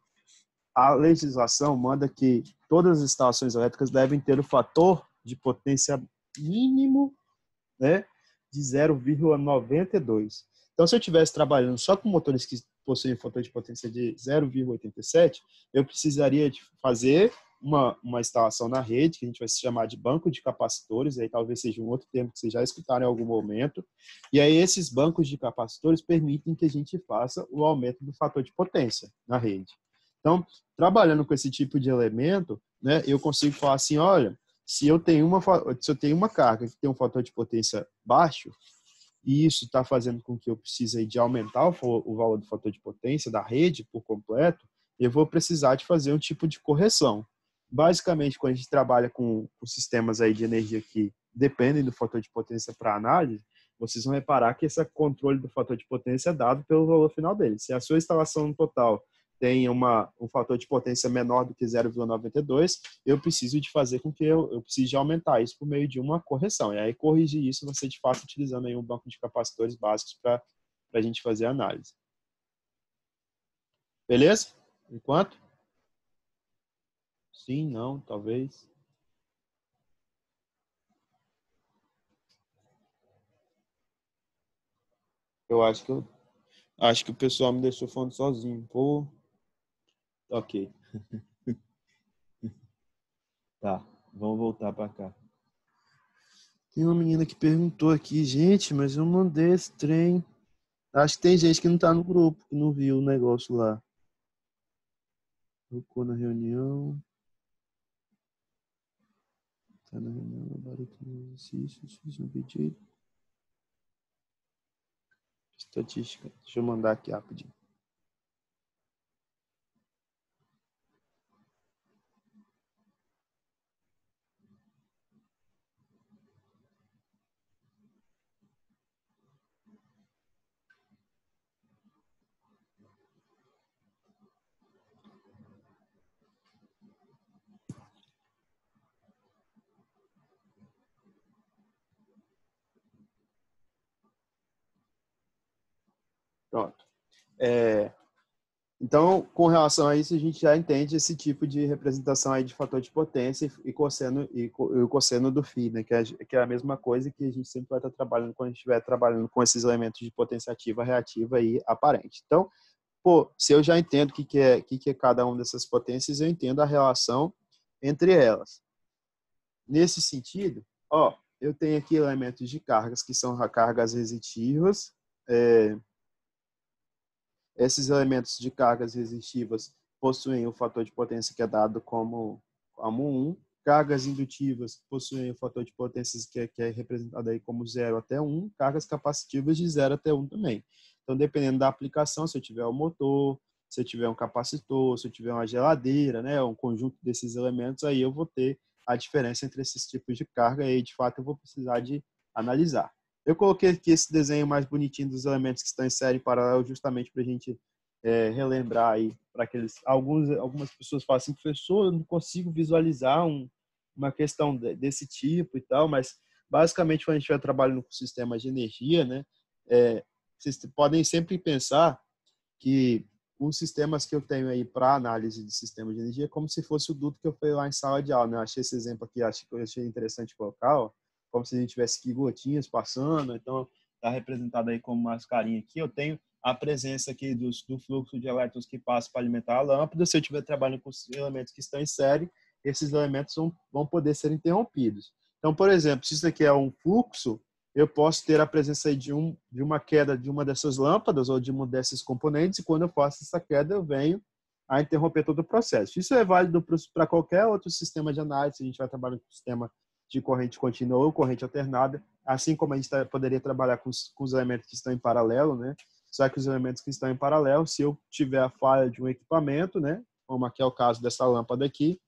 A legislação manda que todas as instalações elétricas devem ter o fator de potência mínimo, né, de 0,92. Então, se eu estivesse trabalhando só com motores que possuem fator de potência de 0,87, eu precisaria de fazer uma instalação na rede, que a gente vai se chamar de banco de capacitores, aí talvez seja um outro termo que vocês já escutaram em algum momento. E aí esses bancos de capacitores permitem que a gente faça o aumento do fator de potência na rede. Então, trabalhando com esse tipo de elemento, né, eu consigo falar assim, olha, se eu tenho uma carga que tem um fator de potência baixo, e isso está fazendo com que eu precise de aumentar o valor do fator de potência da rede por completo, eu vou precisar de fazer um tipo de correção. basicamente, quando a gente trabalha com sistemas aí de energia que dependem do fator de potência para análise, vocês vão reparar que esse controle do fator de potência é dado pelo valor final dele. Se a sua instalação no total tem um fator de potência menor do que 0,92, eu preciso de fazer com que eu precise de aumentar isso por meio de uma correção. E aí, corrigir isso, você de fato utilizando aí um banco de capacitores básicos para a gente fazer a análise. Beleza? Enquanto? Sim, não, talvez. Eu acho que o pessoal me deixou falando sozinho. Pô, ok. Tá, vamos voltar para cá. Tem uma menina que perguntou aqui, gente, mas eu mandei esse trem. Acho que tem gente que não tá no grupo, que não viu o negócio lá. Ficou na reunião. Tá na reunião, agora tem exercício, fiz um pedido. Estatística. Deixa eu mandar aqui rapidinho. Pronto. Então, com relação a isso, a gente já entende esse tipo de representação aí de fator de potência e o cosseno do φ, né? Que é a mesma coisa que a gente sempre vai estar trabalhando quando a gente estiver trabalhando com esses elementos de potência ativa, reativa e aparente. Então, se eu já entendo o que é cada uma dessas potências, eu entendo a relação entre elas. Nesse sentido, eu tenho aqui elementos de cargas que são cargas resistivas. Esses elementos de cargas resistivas possuem o fator de potência que é dado como 1. Cargas indutivas possuem o fator de potência que é representado aí como 0 até 1. Cargas capacitivas de 0 até 1 também. Então, dependendo da aplicação, se eu tiver um motor, se eu tiver um capacitor, se eu tiver uma geladeira, né, um conjunto desses elementos, aí eu vou ter a diferença entre esses tipos de carga e, de fato, eu vou precisar de analisar. Eu coloquei aqui esse desenho mais bonitinho dos elementos que estão em série paralelo justamente para a gente relembrar aí para algumas pessoas falam assim, professor, eu não consigo visualizar uma questão desse tipo e tal, mas basicamente quando a gente vai trabalhando com sistemas de energia, né, vocês podem sempre pensar que os sistemas que eu tenho aí para análise de sistemas de energia é como se fosse o duto que eu fui lá em sala de aula, né? Eu achei esse exemplo aqui, acho que eu achei interessante colocar, como se a gente tivesse aqui gotinhas passando, então está representado aí como mascarinha aqui. Eu tenho a presença aqui do fluxo de elétrons que passa para alimentar a lâmpada. Se eu estiver trabalhando com elementos que estão em série, esses elementos vão poder ser interrompidos. Então, por exemplo, se isso aqui é um fluxo, eu posso ter a presença aí de uma queda de uma dessas lâmpadas ou de um desses componentes, e quando eu faço essa queda, eu venho a interromper todo o processo. Isso é válido para qualquer outro sistema de análise. A gente vai trabalhar com o sistema de corrente contínua ou corrente alternada, assim como a gente poderia trabalhar com os elementos que estão em paralelo, né? Só que os elementos que estão em paralelo, se eu tiver a falha de um equipamento, né? Como aqui é o caso dessa lâmpada aqui,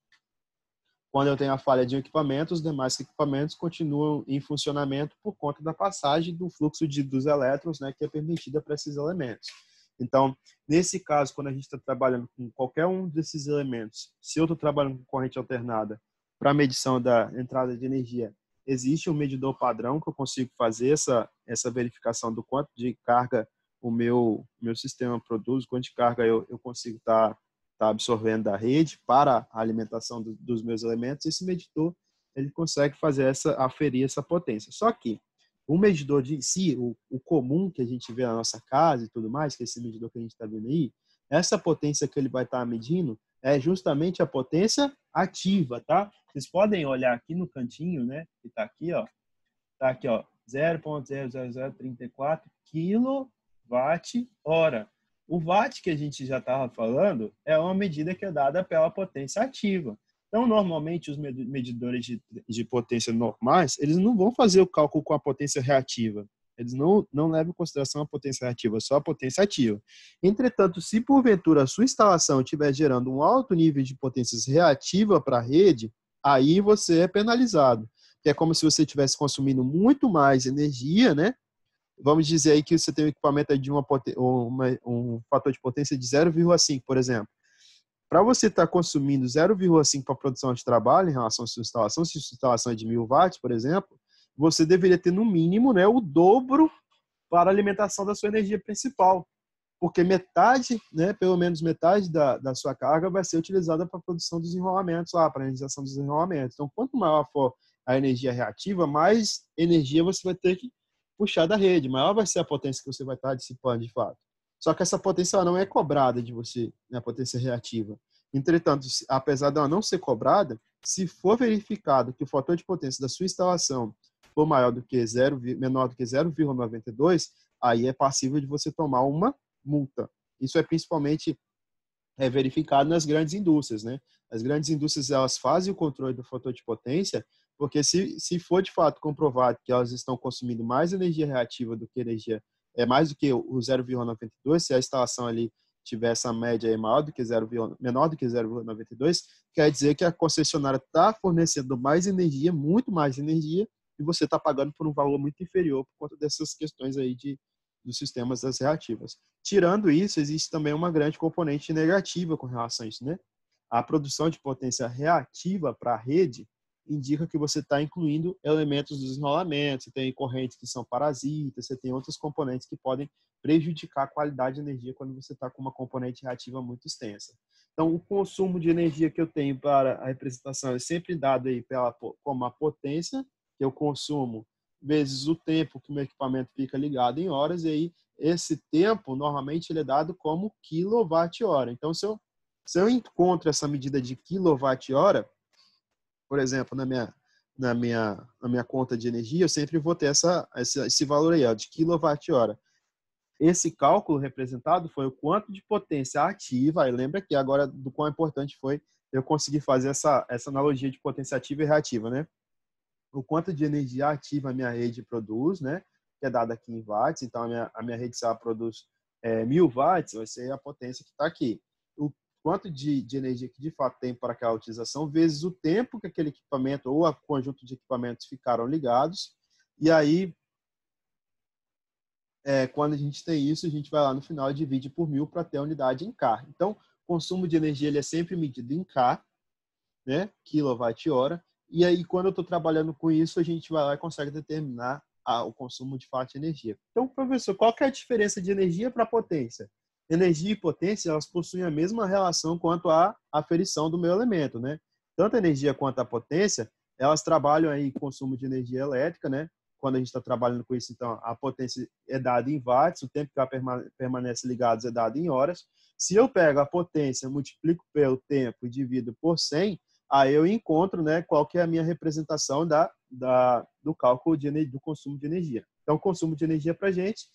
quando eu tenho a falha de um equipamento, os demais equipamentos continuam em funcionamento por conta da passagem do fluxo dos elétrons, né, que é permitida para esses elementos. Então, nesse caso, quando a gente está trabalhando com qualquer um desses elementos, se eu estou trabalhando com corrente alternada para medição da entrada de energia, existe um medidor padrão que eu consigo fazer essa verificação do quanto de carga o meu sistema produz, quanto de carga eu consigo estar absorvendo da rede para a alimentação dos meus elementos. Esse medidor ele consegue aferir essa potência. Só que o medidor de si, o comum que a gente vê na nossa casa e tudo mais, que é esse medidor que a gente está vendo aí, essa potência que ele vai estar medindo é justamente a potência ativa, tá? Vocês podem olhar aqui no cantinho, né? Que está aqui, ó. Está aqui, ó, 0,00034 kWh. O watt que a gente já estava falando é uma medida que é dada pela potência ativa. Então, normalmente, os medidores de potência normais, eles não vão fazer o cálculo com a potência reativa. Eles não levam em consideração a potência reativa, só a potência ativa. Entretanto, se porventura a sua instalação estiver gerando um alto nível de potências reativa para a rede, aí você é penalizado. Que é como se você estivesse consumindo muito mais energia, né? Vamos dizer aí que você tem um equipamento de um fator de potência de 0,5, por exemplo. Para você estar consumindo 0,5 para a produção de trabalho em relação à sua instalação, se a sua instalação é de 1.000 watts, por exemplo, você deveria ter no mínimo, né, o dobro para a alimentação da sua energia principal. Porque metade, né, pelo menos metade da sua carga vai ser utilizada para a produção dos enrolamentos, para a realização dos enrolamentos. Então, quanto maior for a energia reativa, mais energia você vai ter que puxar da rede, maior vai ser a potência que você vai estar dissipando de fato. Só que essa potência não é cobrada de você, né, a potência reativa. Entretanto, apesar dela não ser cobrada, se for verificado que o fator de potência da sua instalação for menor do que 0,92, aí é passível de você tomar uma multa. Isso é principalmente verificado nas grandes indústrias, né? As grandes indústrias, elas fazem o controle do fator de potência, porque se for de fato comprovado que elas estão consumindo mais energia reativa do que energia, mais do que o 0,92, se a instalação ali tiver essa média aí maior do que menor do que 0,92, quer dizer que a concessionária está fornecendo mais energia, muito mais energia, e você está pagando por um valor muito inferior por conta dessas questões aí dos sistemas das reativas. Tirando isso, existe também uma grande componente negativa com relação a isso, né? A produção de potência reativa para a rede indica que você está incluindo elementos dos enrolamentos, você tem correntes que são parasitas, você tem outros componentes que podem prejudicar a qualidade de energia quando você está com uma componente reativa muito extensa. Então, o consumo de energia que eu tenho para a representação é sempre dado aí como a potência que eu consumo vezes o tempo que o meu equipamento fica ligado em horas, e aí esse tempo, normalmente, ele é dado como quilowatt-hora. Então, se eu encontro essa medida de quilowatt-hora, por exemplo, na minha conta de energia, eu sempre vou ter esse valor aí, de quilowatt-hora. Esse cálculo representado foi o quanto de potência ativa, e lembra que agora do quão importante foi eu conseguir fazer essa analogia de potência ativa e reativa, né? O quanto de energia ativa a minha rede produz, né? Que é dada aqui em watts. Então, a minha rede, se ela produz 1.000 watts, vai ser a potência que está aqui. O quanto de energia que de fato tem para aquela utilização, vezes o tempo que aquele equipamento ou o conjunto de equipamentos ficaram ligados. E aí, quando a gente tem isso, a gente vai lá no final e divide por 1.000 para ter a unidade em K. Então, o consumo de energia ele é sempre medido em K, né? Quilowatt-hora. E aí, quando eu estou trabalhando com isso, a gente vai lá e consegue determinar o consumo de fato de energia. Então, professor, qual que é a diferença de energia para potência? Energia e potência, elas possuem a mesma relação quanto à aferição do meu elemento, né? Tanto a energia quanto a potência, elas trabalham aí com consumo de energia elétrica, né? Quando a gente está trabalhando com isso, então, a potência é dada em watts, o tempo que ela permanece ligada é dado em horas. Se eu pego a potência, multiplico pelo tempo e divido por 100, aí eu encontro, né, qual que é a minha representação do cálculo do consumo de energia. Então, o consumo de energia para a gente,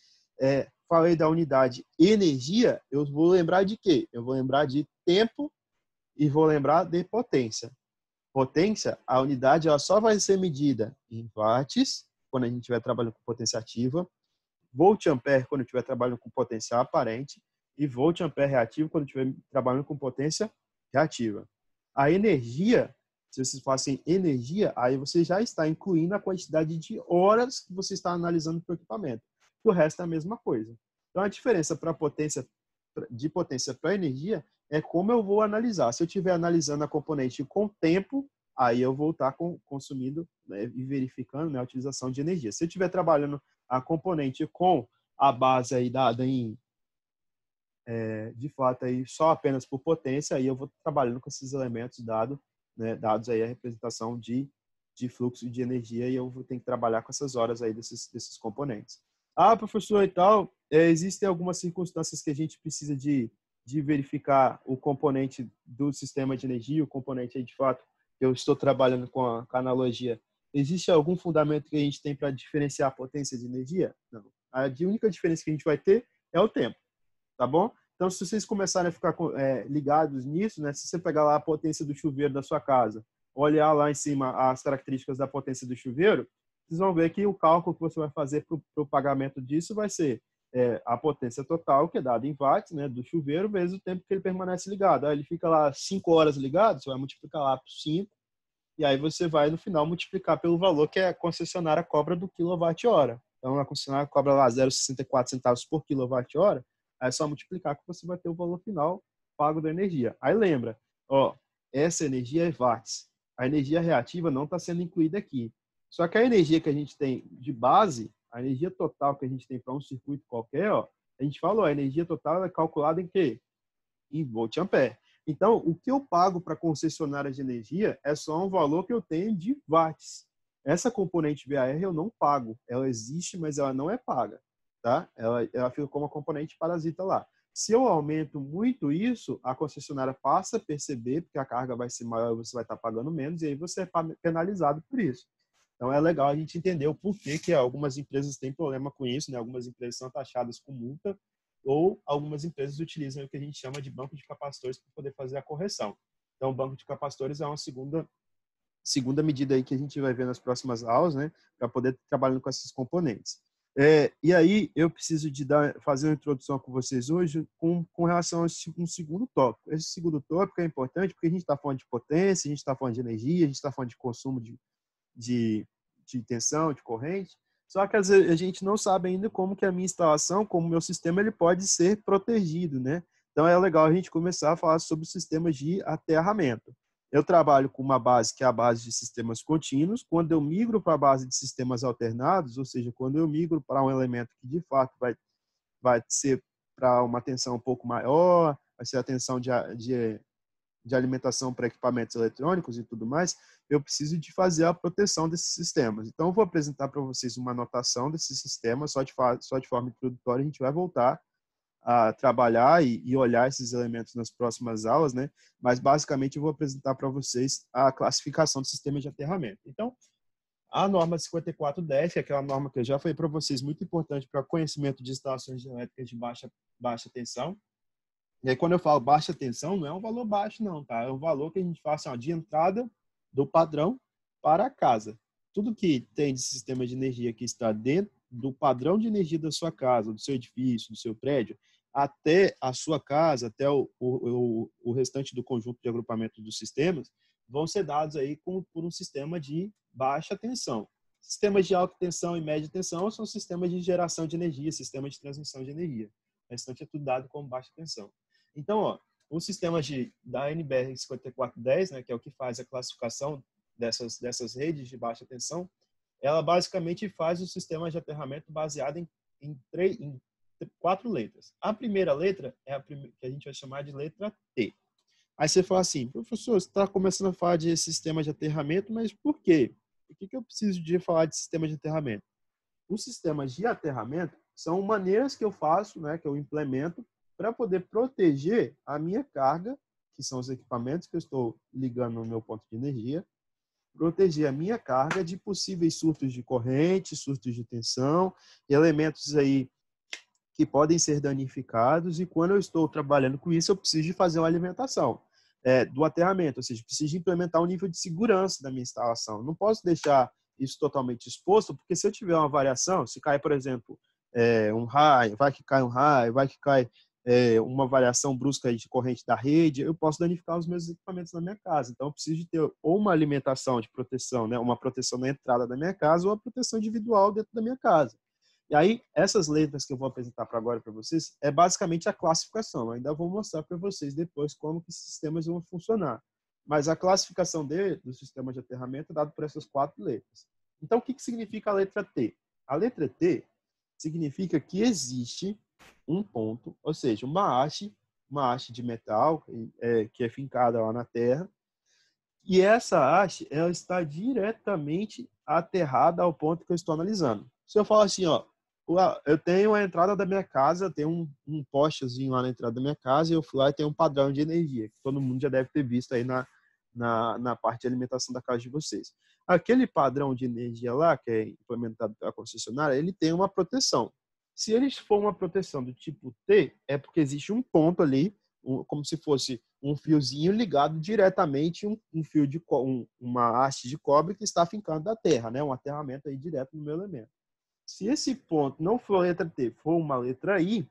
falei da unidade energia, eu vou lembrar de quê? Eu vou lembrar de tempo e vou lembrar de potência. Potência, a unidade ela só vai ser medida em watts, quando a gente estiver trabalhando com potência ativa, volt-ampere quando estiver trabalhando com potência aparente, e volt-ampere reativo quando estiver trabalhando com potência reativa. A energia, se vocês fazem energia, aí você já está incluindo a quantidade de horas que você está analisando para o equipamento. O resto é a mesma coisa. Então, a diferença de potência para energia é como eu vou analisar. Se eu estiver analisando a componente com tempo, aí eu vou estar consumindo, né, e verificando, né, a utilização de energia. Se eu estiver trabalhando a componente com a base aí dada de fato aí só apenas por potência, aí eu vou trabalhando com esses elementos dados aí a representação de fluxo de energia, e eu vou ter que trabalhar com essas horas aí desses componentes. Professor, e tal, existem algumas circunstâncias que a gente precisa de verificar o componente do sistema de energia, o componente aí de fato que eu estou trabalhando com a analogia. Existe algum fundamento que a gente tem para diferenciar a potência de energia? Não. A única diferença que a gente vai ter é o tempo. Tá bom? Então, se vocês começarem a ficar ligados nisso, né? Se você pegar lá a potência do chuveiro da sua casa, olhar lá em cima as características da potência do chuveiro, vocês vão ver que o cálculo que você vai fazer para o pagamento disso vai ser a potência total, que é dada em watts, né, do chuveiro, vezes o tempo que ele permanece ligado. Aí ele fica lá 5 horas ligado, você vai multiplicar lá por 5, e aí você vai, no final, multiplicar pelo valor que a concessionária cobra do quilowatt-hora. Então, a concessionária cobra lá 0,64 centavos por quilowatt-hora, aí é só multiplicar que você vai ter o valor final pago da energia. Aí lembra, ó, essa energia é watts. A energia reativa não está sendo incluída aqui. Só que a energia que a gente tem de base, a energia total que a gente tem para um circuito qualquer, ó, a gente falou, a energia total é calculada em quê? Em volt-ampere. Então, o que eu pago para a concessionária de energia é só um valor que eu tenho de watts. Essa componente VAR eu não pago. Ela existe, mas ela não é paga. Tá? Ela fica como uma componente parasita lá. Se eu aumento muito isso, a concessionária passa a perceber, porque a carga vai ser maior e você vai estar pagando menos, e aí você é penalizado por isso. Então, é legal a gente entender o porquê que algumas empresas têm problema com isso, né? Algumas empresas são taxadas com multa, ou algumas empresas utilizam o que a gente chama de banco de capacitores para poder fazer a correção. Então, o banco de capacitores é uma segunda medida aí que a gente vai ver nas próximas aulas, né? Para poder trabalhar com esses componentes. E aí, eu preciso fazer uma introdução com vocês hoje com relação a um segundo tópico. Esse segundo tópico é importante porque a gente está falando de potência, a gente está falando de energia, a gente está falando de consumo de tensão, de corrente. Só que às vezes a gente não sabe ainda como que a minha instalação, como o meu sistema, ele pode ser protegido, né? Então é legal a gente começar a falar sobre sistemas de aterramento. Eu trabalho com uma base que é a base de sistemas contínuos. Quando eu migro para a base de sistemas alternados, ou seja, quando eu migro para um elemento que de fato vai ser para uma tensão um pouco maior, vai ser a tensão de alimentação para equipamentos eletrônicos e tudo mais, eu preciso de fazer a proteção desses sistemas. Então, eu vou apresentar para vocês uma anotação desses sistemas, só de forma introdutória. A gente vai voltar a trabalhar e olhar esses elementos nas próximas aulas, né? Mas, basicamente, eu vou apresentar para vocês a classificação do sistema de aterramento. Então, a norma 5410, que é aquela norma que eu já falei para vocês, muito importante para conhecimento de instalações elétricas de baixa tensão. E aí, quando eu falo baixa tensão, não é um valor baixo, não, tá? É um valor que a gente faz assim, ó, de entrada do padrão para a casa. Tudo que tem de sistema de energia que está dentro do padrão de energia da sua casa, do seu edifício, do seu prédio, até a sua casa, até o restante do conjunto de agrupamento dos sistemas, vão ser dados aí por um sistema de baixa tensão. Sistemas de alta tensão e média tensão são sistemas de geração de energia, sistemas de transmissão de energia. O restante é tudo dado como baixa tensão. Então, ó, o sistema da NBR 5410, né, que é o que faz a classificação dessas redes de baixa tensão, ela basicamente faz o sistema de aterramento baseado em 4 letras. A primeira letra é que a gente vai chamar de letra T. Aí você fala assim, professor, você está começando a falar de sistema de aterramento, mas por quê? Por que eu preciso de falar de sistema de aterramento? Os sistemas de aterramento são maneiras que eu faço, né, que eu implemento para poder proteger a minha carga, que são os equipamentos que eu estou ligando no meu ponto de energia, proteger a minha carga de possíveis surtos de corrente, surtos de tensão, elementos aí que podem ser danificados, e quando eu estou trabalhando com isso, eu preciso de fazer uma alimentação do aterramento, ou seja, preciso de implementar um nível de segurança da minha instalação. Eu não posso deixar isso totalmente exposto, porque se eu tiver uma variação, se cai, por exemplo, um raio, vai que cai um raio, vai que cai uma variação brusca de corrente da rede, eu posso danificar os meus equipamentos na minha casa. Então, eu preciso de ter ou uma alimentação de proteção, né, uma proteção na entrada da minha casa, ou uma proteção individual dentro da minha casa. E aí, essas letras que eu vou apresentar agora para vocês é basicamente a classificação. Eu ainda vou mostrar para vocês depois como que esses sistemas vão funcionar. Mas a classificação do sistema de aterramento é dado por essas 4 letras. Então, o que significa a letra T? A letra T significa que existe um ponto, ou seja, uma haste de metal que é fincada lá na terra, e essa haste ela está diretamente aterrada ao ponto que eu estou analisando. Se eu falar assim, ó, eu tenho a entrada da minha casa, tem um postezinho lá na entrada da minha casa, e eu fui lá e tem um padrão de energia, que todo mundo já deve ter visto aí na parte de alimentação da casa de vocês. Aquele padrão de energia lá, que é implementado pela concessionária, ele tem uma proteção. Se ele for uma proteção do tipo T, é porque existe um ponto ali como se fosse um fiozinho ligado diretamente, um fio de uma haste de cobre que está fincando da terra, né? Um aterramento aí direto no meu elemento. Se esse ponto não for a letra T, for uma letra I,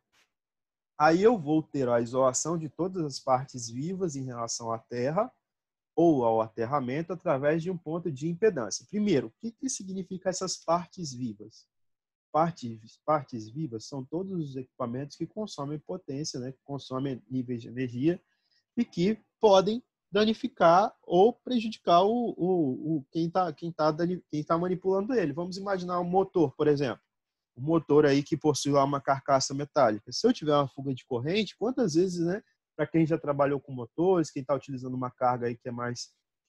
aí eu vou ter a isolação de todas as partes vivas em relação à terra ou ao aterramento através de um ponto de impedância. Primeiro, o que significa essas partes vivas? Partes vivas são todos os equipamentos que consomem potência, né, que consomem níveis de energia e que podem danificar ou prejudicar quem tá manipulando ele. Vamos imaginar um motor, por exemplo. Um motor aí que possui lá uma carcaça metálica. Se eu tiver uma fuga de corrente, quantas vezes, né, para quem já trabalhou com motores, quem está utilizando uma carga aí que é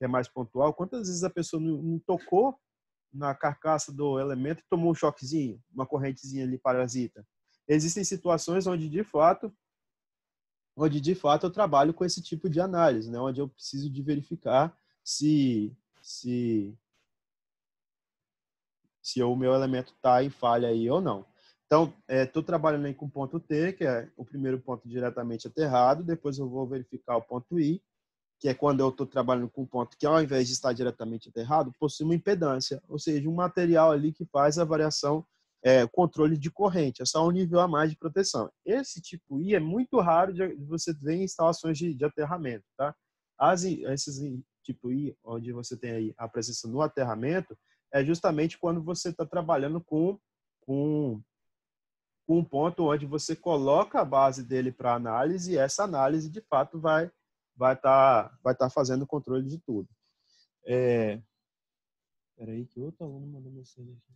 mais pontual, quantas vezes a pessoa não tocou na carcaça do elemento e tomou um choquezinho, uma correntezinha ali parasita? Existem situações onde de fato eu trabalho com esse tipo de análise, né, onde eu preciso de verificar se o meu elemento está em falha aí ou não. Então, estou trabalhando aí com o ponto T, que é o primeiro ponto diretamente aterrado, depois eu vou verificar o ponto I, que é quando eu estou trabalhando com um ponto que, ao invés de estar diretamente aterrado, possui uma impedância, ou seja, um material ali que faz a variação, controle de corrente, é só um nível a mais de proteção. Esse tipo I é muito raro de você ver em instalações de aterramento, tá? Esses tipo I, onde você tem aí a presença no aterramento, é justamente quando você está trabalhando com um ponto onde você coloca a base dele para análise e essa análise, de fato, vai tá fazendo o controle de tudo. Espera aí que outro aluno mandou mensagem aqui.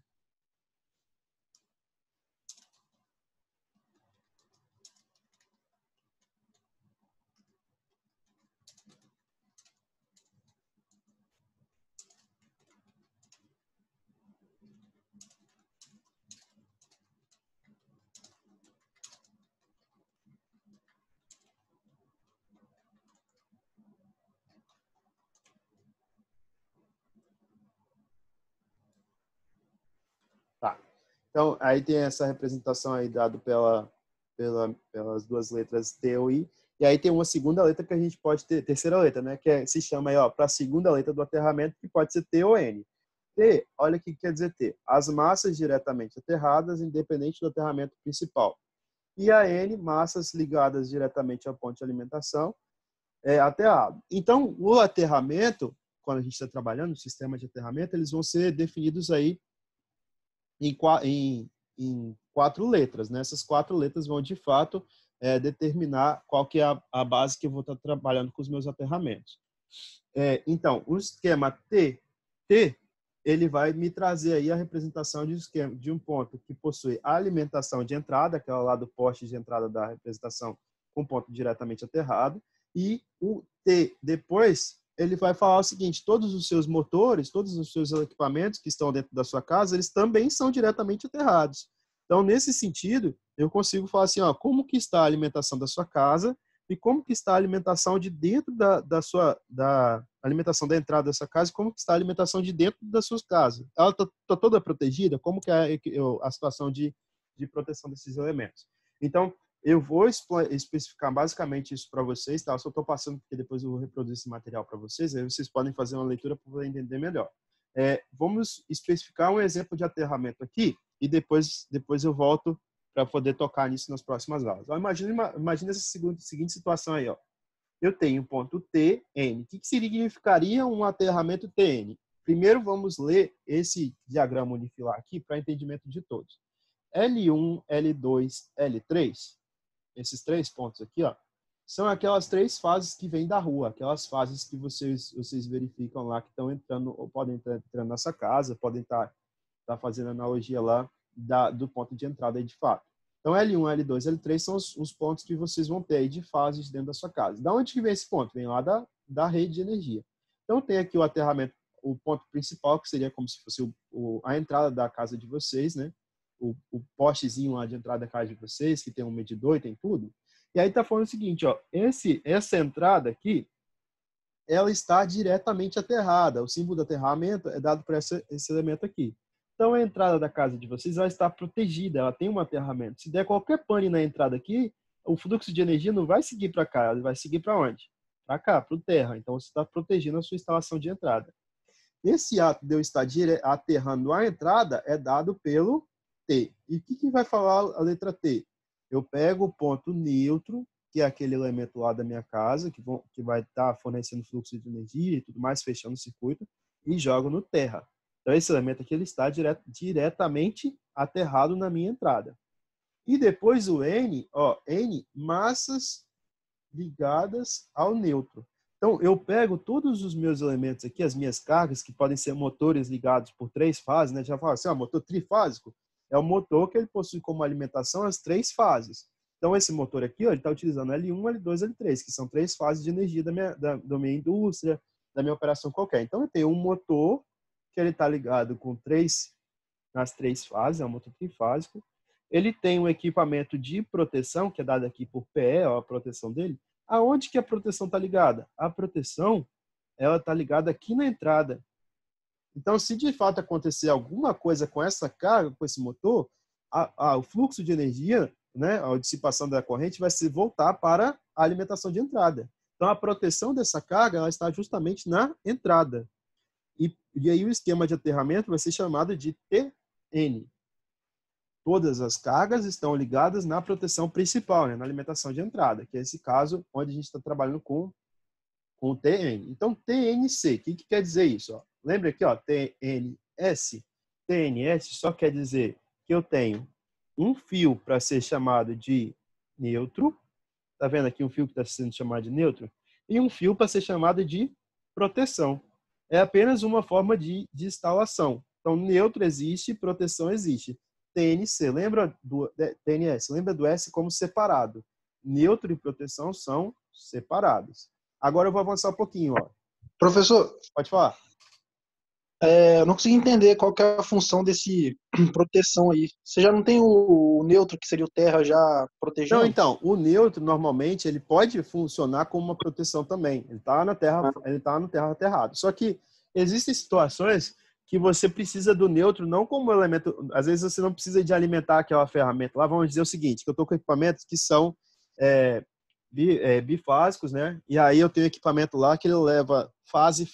Tá. Então, aí tem essa representação aí dada pelas duas letras T ou I. E aí tem uma segunda letra que a gente pode ter, terceira letra, né? Que se chama aí, ó, para a segunda letra do aterramento, que pode ser T ou N. T, olha o que quer dizer T. As massas diretamente aterradas, independente do aterramento principal. E a N, massas ligadas diretamente ao ponto de alimentação, aterrado. Então, o aterramento, quando a gente está trabalhando no sistema de aterramento, eles vão ser definidos aí em 4 letras, né? Essas 4 letras vão, de fato, determinar qual que é a base que eu vou estar trabalhando com os meus aterramentos. Então, o esquema T, ele vai me trazer aí a representação de um ponto que possui a alimentação de entrada, aquela lá do poste de entrada da representação com ponto diretamente aterrado, e o T depois ele vai falar o seguinte: todos os seus motores, todos os seus equipamentos que estão dentro da sua casa, eles também são diretamente aterrados. Então, nesse sentido, eu consigo falar assim, ó, como que está a alimentação da sua casa e como que está a alimentação de dentro da alimentação da entrada dessa casa e como que está a alimentação de dentro da sua casa. Ela está toda protegida? Como que é a situação de proteção desses elementos? Então, eu vou especificar basicamente isso para vocês, tá? Eu só estou passando porque depois eu vou reproduzir esse material para vocês, aí vocês podem fazer uma leitura para poder entender melhor. Vamos especificar um exemplo de aterramento aqui e depois eu volto para poder tocar nisso nas próximas aulas. Imagina essa seguinte situação aí, ó. Eu tenho um ponto T, N. O que significaria um aterramento TN? Primeiro vamos ler esse diagrama unifilar aqui para entendimento de todos. L1, L2, L3, esses 3 pontos aqui, ó, são aquelas 3 fases que vêm da rua, aquelas fases que vocês verificam lá que estão entrando, ou podem estar entrando nessa casa, podem estar fazendo analogia lá do ponto de entrada aí de fato. Então, L1, L2, L3 são os pontos que vocês vão ter aí de fases dentro da sua casa. Da onde que vem esse ponto? Vem lá da rede de energia. Então, tem aqui o aterramento, o ponto principal, que seria como se fosse a entrada da casa de vocês, né? O postezinho lá de entrada da casa de vocês, que tem um medidor e tem tudo. E aí tá falando o seguinte, ó, essa entrada aqui, ela está diretamente aterrada. O símbolo do aterramento é dado por esse elemento aqui. Então, a entrada da casa de vocês vai estar protegida, ela tem um aterramento. Se der qualquer pane na entrada aqui, o fluxo de energia não vai seguir para cá, ele vai seguir para onde? Para cá, para o terra. Então, você está protegendo a sua instalação de entrada. Esse ato de eu estar aterrando a entrada é dado pelo T. E o que vai falar a letra T? Eu pego o ponto neutro, que é aquele elemento lá da minha casa, que vai estar fornecendo fluxo de energia e tudo mais, fechando o circuito, e jogo no terra. Então, esse elemento aqui ele está diretamente aterrado na minha entrada. E depois o N, N, massas ligadas ao neutro. Então, eu pego todos os meus elementos aqui, as minhas cargas, que podem ser motores ligados por 3 fases, né? Já fala assim, motor trifásico é o motor que ele possui como alimentação as 3 fases. Então, esse motor aqui, ele está utilizando L1, L2, L3, que são 3 fases de energia da minha indústria, da minha operação qualquer. Então, eu tenho um motor que ele está ligado nas 3 fases, é um motor trifásico. Ele tem um equipamento de proteção, que é dado aqui por PE, a proteção dele. Aonde que a proteção está ligada? A proteção ela está ligada aqui na entrada. Então, se de fato acontecer alguma coisa com essa carga, com esse motor, o fluxo de energia, né, a dissipação da corrente vai se voltar para a alimentação de entrada. Então, a proteção dessa carga ela está justamente na entrada. E aí o esquema de aterramento vai ser chamado de TN. Todas as cargas estão ligadas na proteção principal, né, na alimentação de entrada, que é esse caso onde a gente está trabalhando com TN. Então, TNC, o que quer dizer isso? Lembra aqui, TNS? TNS só quer dizer que eu tenho um fio para ser chamado de neutro, tá vendo aqui um fio que está sendo chamado de neutro? E um fio para ser chamado de proteção. É apenas uma forma de instalação. Então, neutro existe, proteção existe. TNC, lembra do TNS, lembra do S como separado. Neutro e proteção são separados. Agora eu vou avançar um pouquinho. Professor, pode falar. Eu não consegui entender qual que é a função desse proteção aí. Você já não tem o neutro, que seria o terra, já protegendo? Não, então, o neutro, normalmente, ele pode funcionar como uma proteção também. Ele está na terra, ele tá no terra aterrado. Só que existem situações que você precisa do neutro não como elemento. Às vezes você não precisa de alimentar aquela ferramenta. Lá vamos dizer o seguinte, que eu estou com equipamentos que são bifásicos, né? E aí eu tenho equipamento lá que ele leva fase,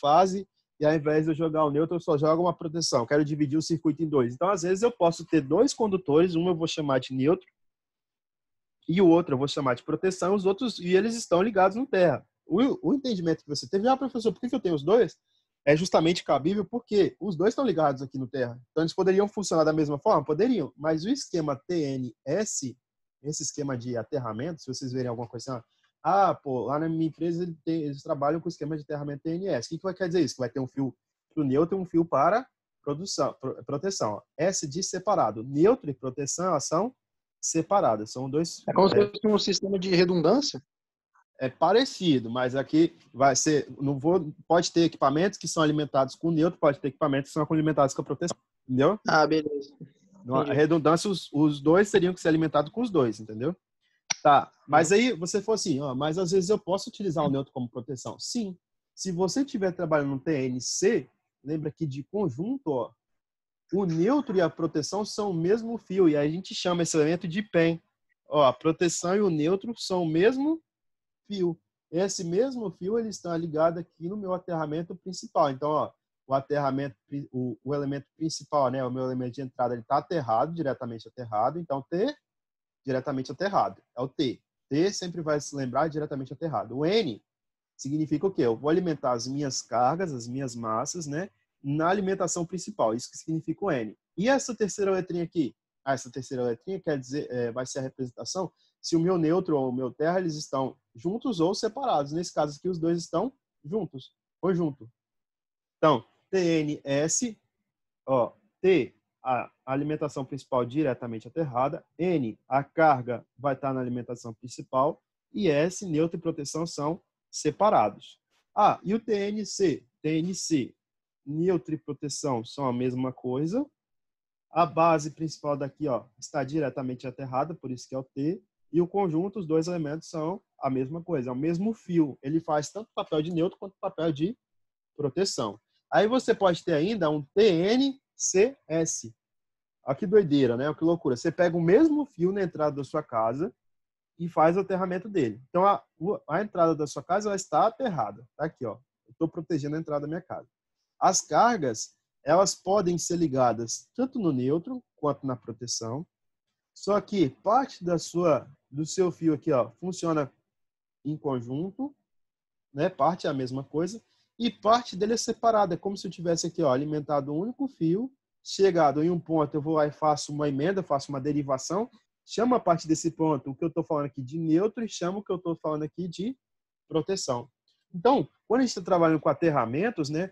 e ao invés de eu jogar o neutro, eu só jogo uma proteção. Quero dividir o circuito em 2. Então, às vezes, eu posso ter 2 condutores, um eu vou chamar de neutro e o outro eu vou chamar de proteção, os outros, e eles estão ligados no terra. O entendimento que você teve, professor, por que eu tenho os dois? É justamente cabível porque os dois estão ligados aqui no terra. Então, eles poderiam funcionar da mesma forma? Poderiam, mas o esquema TNS, esse esquema de aterramento, se vocês verem alguma coisa assim, lá na minha empresa eles trabalham com o esquema de aterramento TNS. O que vai querer dizer isso? Que vai ter um fio para o neutro e um fio para proteção. S de separado. Neutro e proteção, elas são separadas. São dois... É como se fosse um sistema de redundância? É parecido, mas aqui vai ser... pode ter equipamentos que são alimentados com neutro, pode ter equipamentos que são alimentados com a proteção. Entendeu? Beleza. A redundância, os dois teriam que ser alimentados com os dois, entendeu? Tá, mas aí você falou assim, mas às vezes eu posso utilizar o neutro como proteção. Sim, se você estiver trabalhando no TNC, lembra que de conjunto, o neutro e a proteção são o mesmo fio, e aí a gente chama esse elemento de PEN. A proteção e o neutro são o mesmo fio. Esse mesmo fio ele está ligado aqui no meu aterramento principal. Então, o aterramento, o elemento principal, né, o meu elemento de entrada, ele está aterrado, diretamente aterrado. Então, T, diretamente aterrado. É o T. T sempre vai se lembrar diretamente aterrado. O N significa o quê? Eu vou alimentar as minhas cargas, as minhas massas, né, na alimentação principal. Isso que significa o N. E essa terceira letrinha aqui? Essa terceira letrinha quer dizer, vai ser a representação se o meu neutro ou o meu terra eles estão juntos ou separados. Nesse caso aqui, os dois estão juntos, conjunto. Então, TNS, T, a alimentação principal diretamente aterrada, N, a carga vai estar na alimentação principal, e S, neutro e proteção são separados. E o TNC? TNC, neutro e proteção são a mesma coisa. A base principal daqui está diretamente aterrada, por isso que é o T, e o conjunto, os dois elementos são a mesma coisa, é o mesmo fio. Ele faz tanto papel de neutro quanto papel de proteção. Aí você pode ter ainda um TNCS. Olha que doideira, né? Que loucura. Você pega o mesmo fio na entrada da sua casa e faz o aterramento dele. Então, a entrada da sua casa ela está aterrada. Tá aqui, ó. Eu estou protegendo a entrada da minha casa. As cargas, elas podem ser ligadas tanto no neutro quanto na proteção. Só que parte do seu fio aqui, ó, funciona em conjunto, né? Parte é a mesma coisa. E parte dele é separada. É como se eu tivesse aqui, ó, alimentado um único fio. Chegado em um ponto, eu vou lá e faço uma emenda, faço uma derivação. Chamo a parte desse ponto o que eu estou falando aqui de neutro e chamo o que eu estou falando aqui de proteção. Então, quando a gente está trabalhando com aterramentos, né,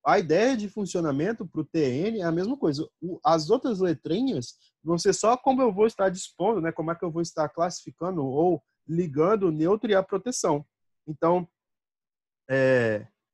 a ideia de funcionamento para o TN é a mesma coisa. As outras letrinhas vão ser só como eu vou estar dispondo, né, como é que eu vou estar classificando ou ligando o neutro e a proteção. Então,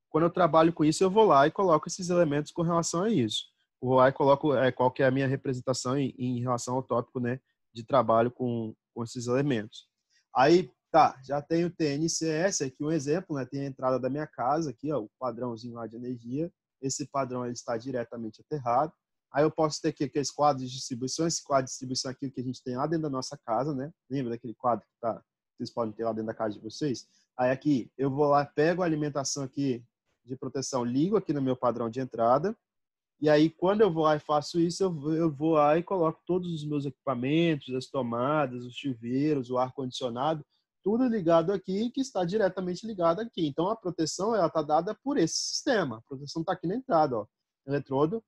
quando eu trabalho com isso, eu vou lá e coloco esses elementos com relação a isso. Eu vou lá e coloco qual que é a minha representação em relação ao tópico, né, de trabalho com esses elementos. Aí, tá, já tenho o TNCS, aqui um exemplo, né, tem a entrada da minha casa, aqui, ó, o padrãozinho lá de energia. Esse padrão ele está diretamente aterrado. Aí eu posso ter aqui aqueles quadros de distribuição, esse quadro de distribuição aqui que a gente tem lá dentro da nossa casa, né? Lembra daquele quadro que vocês podem ter lá dentro da casa de vocês? Aí aqui, eu vou lá, pego a alimentação aqui de proteção, ligo aqui no meu padrão de entrada. E aí, quando eu vou lá e faço isso, eu vou lá e coloco todos os meus equipamentos, as tomadas, os chuveiros, o ar-condicionado, tudo ligado aqui, que está diretamente ligado aqui. Então, a proteção está dada por esse sistema. A proteção está aqui na entrada, ó, eletrodo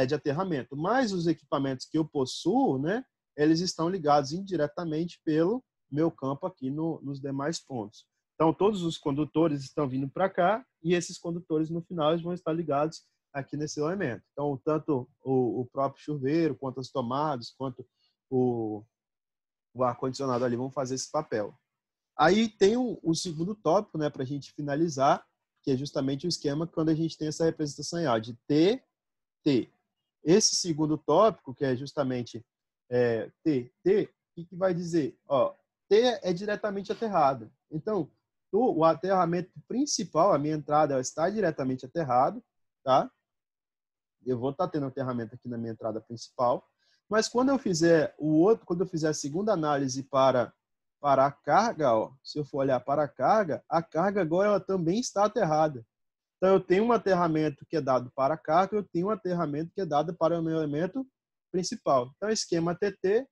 de aterramento. Mas os equipamentos que eu possuo, né, eles estão ligados indiretamente pelo meu campo aqui nos demais pontos. Então, todos os condutores estão vindo para cá e esses condutores, no final, eles vão estar ligados aqui nesse elemento. Então, tanto o próprio chuveiro, quanto as tomadas, quanto o ar-condicionado ali vão fazer esse papel. Aí tem o segundo tópico, né, para a gente finalizar, que é justamente o esquema quando a gente tem essa representação em A, de T, T. Esse segundo tópico, que é justamente T, T, o que vai dizer? Ó, T é diretamente aterrado. Então, o aterramento principal, a minha entrada, ela está diretamente aterrado, tá? Eu vou estar tendo aterramento aqui na minha entrada principal, mas quando eu fizer quando eu fizer a segunda análise para a carga, ó, se eu for olhar para a carga agora ela também está aterrada. Então eu tenho um aterramento que é dado para a carga, eu tenho um aterramento que é dado para o meu elemento principal. Então esquema TT,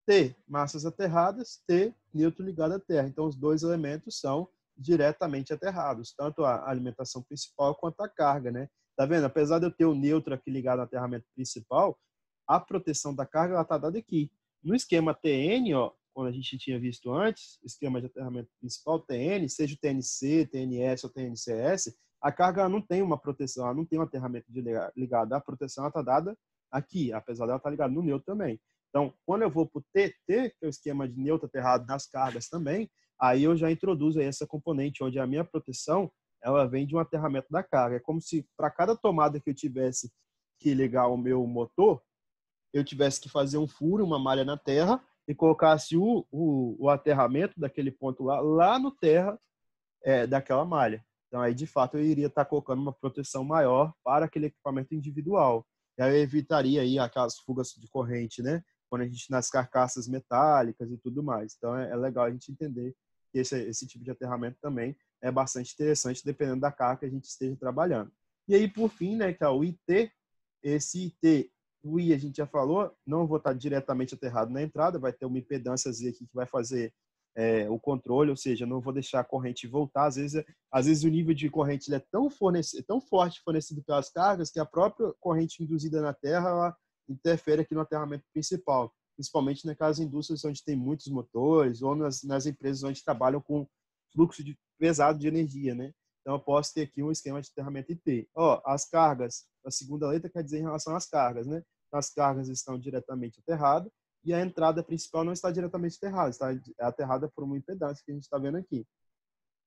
T, massas aterradas, T, neutro ligado à terra. Então os dois elementos são diretamente aterrados, tanto a alimentação principal quanto a carga, né? Tá vendo? Apesar de eu ter o neutro aqui ligado ao aterramento principal, a proteção da carga ela tá dada aqui. No esquema TN, ó, quando a gente tinha visto antes, esquema de aterramento principal TN, seja o TNC, TNS ou TNCS, a carga não tem uma proteção, ela não tem um aterramento ligado. A proteção está dada aqui, apesar dela estar ligada no neutro também. Então, quando eu vou para o TT, que é o esquema de neutro aterrado nas cargas também, aí eu já introduzo aí essa componente, onde a minha proteção ela vem de um aterramento da carga. É como se para cada tomada que eu tivesse que ligar o meu motor, eu tivesse que fazer um furo, uma malha na terra e colocasse o aterramento daquele ponto lá no terra daquela malha. Então, aí, de fato, eu iria estar colocando uma proteção maior para aquele equipamento individual. E aí eu evitaria aí aquelas fugas de corrente, né? Quando a gente nas carcaças metálicas e tudo mais. Então, é legal a gente entender que esse tipo de aterramento também é bastante interessante, dependendo da carga que a gente esteja trabalhando. E aí, por fim, né, que é o IT, esse IT, o I a gente já falou, não vou estar diretamente aterrado na entrada, vai ter uma impedância aqui que vai fazer o controle, ou seja, não vou deixar a corrente voltar. Às vezes o nível de corrente ele é tão forte fornecido pelas cargas que a própria corrente induzida na terra ela interfere aqui no aterramento principal, principalmente naquelas indústrias onde tem muitos motores ou nas empresas onde trabalham com fluxo pesado de energia, né? Então eu posso ter aqui um esquema de aterramento IT. Ó, as cargas, a segunda letra quer dizer em relação às cargas, né? As cargas estão diretamente aterradas e a entrada principal não está diretamente aterrada, está aterrada por uma impedância que a gente está vendo aqui.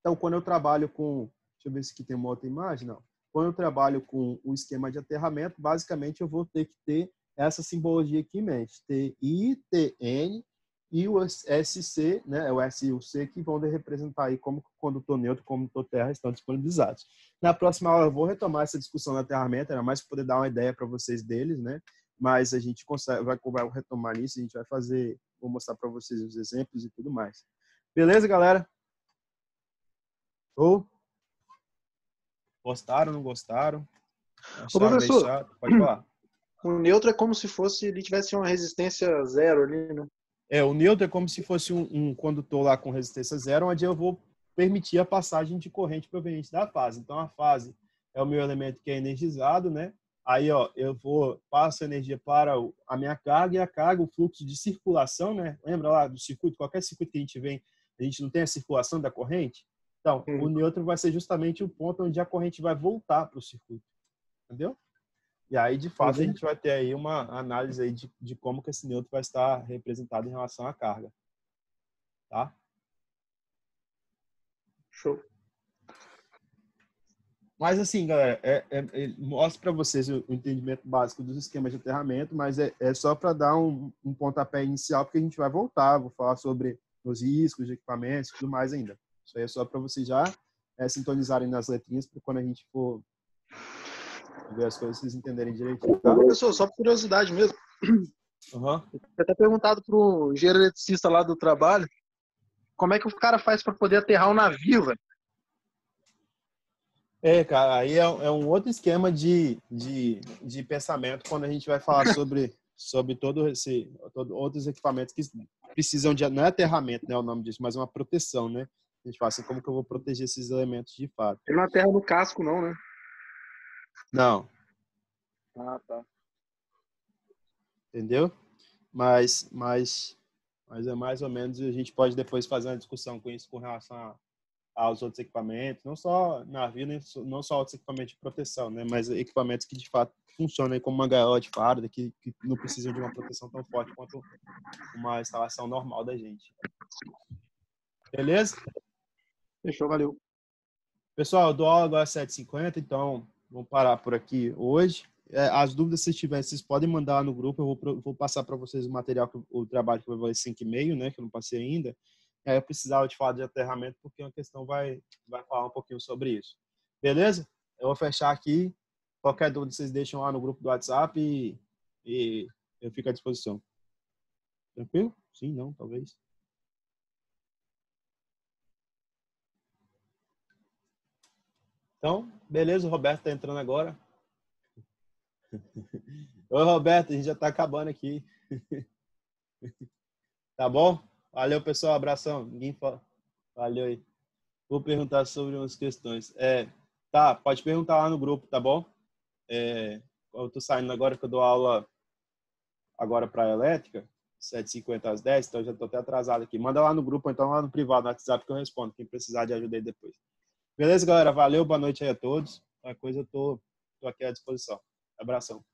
Então, quando eu trabalho com... Deixa eu ver se aqui tem uma outra imagem. Não. Quando eu trabalho com o esquema de aterramento, basicamente eu vou ter que ter essa simbologia aqui em mente. TI, TN e o SC, né, o S e o C, que vão representar aí como condutor neutro, como condutor terra estão disponibilizados. Na próxima aula eu vou retomar essa discussão do aterramento, era mais para poder dar uma ideia para vocês deles, né? Mas a gente vai retomar isso, a gente vai fazer vou mostrar para vocês os exemplos e tudo mais. Beleza, galera? Ou gostaram, não gostaram? Ô, professor, Pode falar. o neutro é como se fosse ele tivesse uma resistência zero ali, né? O neutro é como se fosse um condutor lá com resistência zero, onde eu vou permitir a passagem de corrente proveniente da fase. Então, a fase é o meu elemento que é energizado, né? Aí, ó, eu passo energia para a minha carga, e a carga, o fluxo de circulação, né? Lembra lá do circuito? Qualquer circuito que a gente vem, a gente não tem a circulação da corrente? Então, o neutro vai ser justamente o ponto onde a corrente vai voltar para o circuito. Entendeu? E aí, de fato, a gente vai ter aí uma análise aí de como que esse neutro vai estar representado em relação à carga. Tá? Show. Mas assim, galera, mostra para vocês o entendimento básico dos esquemas de aterramento, mas é só para dar um pontapé inicial, porque a gente vai voltar, vou falar sobre os riscos de equipamentos e tudo mais ainda. Isso aí é só para vocês já sintonizarem nas letrinhas, para quando a gente for ver as coisas, vocês entenderem direitinho, tá? Professor, só por curiosidade mesmo. Uhum. Eu até perguntado pro engenheiro eletricista lá do trabalho como é que o cara faz para poder aterrar um navio, velho. Cara, aí é um outro esquema de pensamento quando a gente vai falar sobre outros equipamentos que precisam de, não é aterramento, né, o nome disso, mas uma proteção, né? A gente fala assim, como que eu vou proteger esses elementos de fato? Ele não aterra no casco, não, né? Não. Ah, tá. Entendeu? Mas é mais ou menos, a gente pode depois fazer uma discussão com isso com relação aos outros equipamentos, não só navio, não só outros equipamentos de proteção, né? Mas equipamentos que de fato funcionam como uma gaiola de farda, que não precisam de uma proteção tão forte quanto uma instalação normal da gente. Beleza? Fechou, valeu. Pessoal, eu dou aula agora às 7h50, então vamos parar por aqui hoje. As dúvidas, se tiverem, vocês podem mandar no grupo. Eu vou passar para vocês o material, o trabalho que eu vou ler 5h30, né? Que eu não passei ainda. Eu precisava de falar de aterramento, porque uma questão vai falar um pouquinho sobre isso. Beleza? Eu vou fechar aqui. Qualquer dúvida, vocês deixam lá no grupo do WhatsApp e eu fico à disposição. Tranquilo? Sim, não, talvez. Então, beleza, o Roberto está entrando agora. Oi, Roberto, a gente já está acabando aqui. Tá bom? Valeu, pessoal, abração. Ninguém fala. Valeu aí. Vou perguntar sobre umas questões. Tá, pode perguntar lá no grupo, tá bom? Eu tô saindo agora que eu dou aula agora para elétrica, 7h50 às 10, então eu já tô até atrasado aqui. Manda lá no grupo, ou então lá no privado, no WhatsApp, que eu respondo. Quem precisar de ajuda aí depois. Beleza, galera? Valeu, boa noite aí a todos. Qualquer coisa eu tô aqui à disposição. Abração.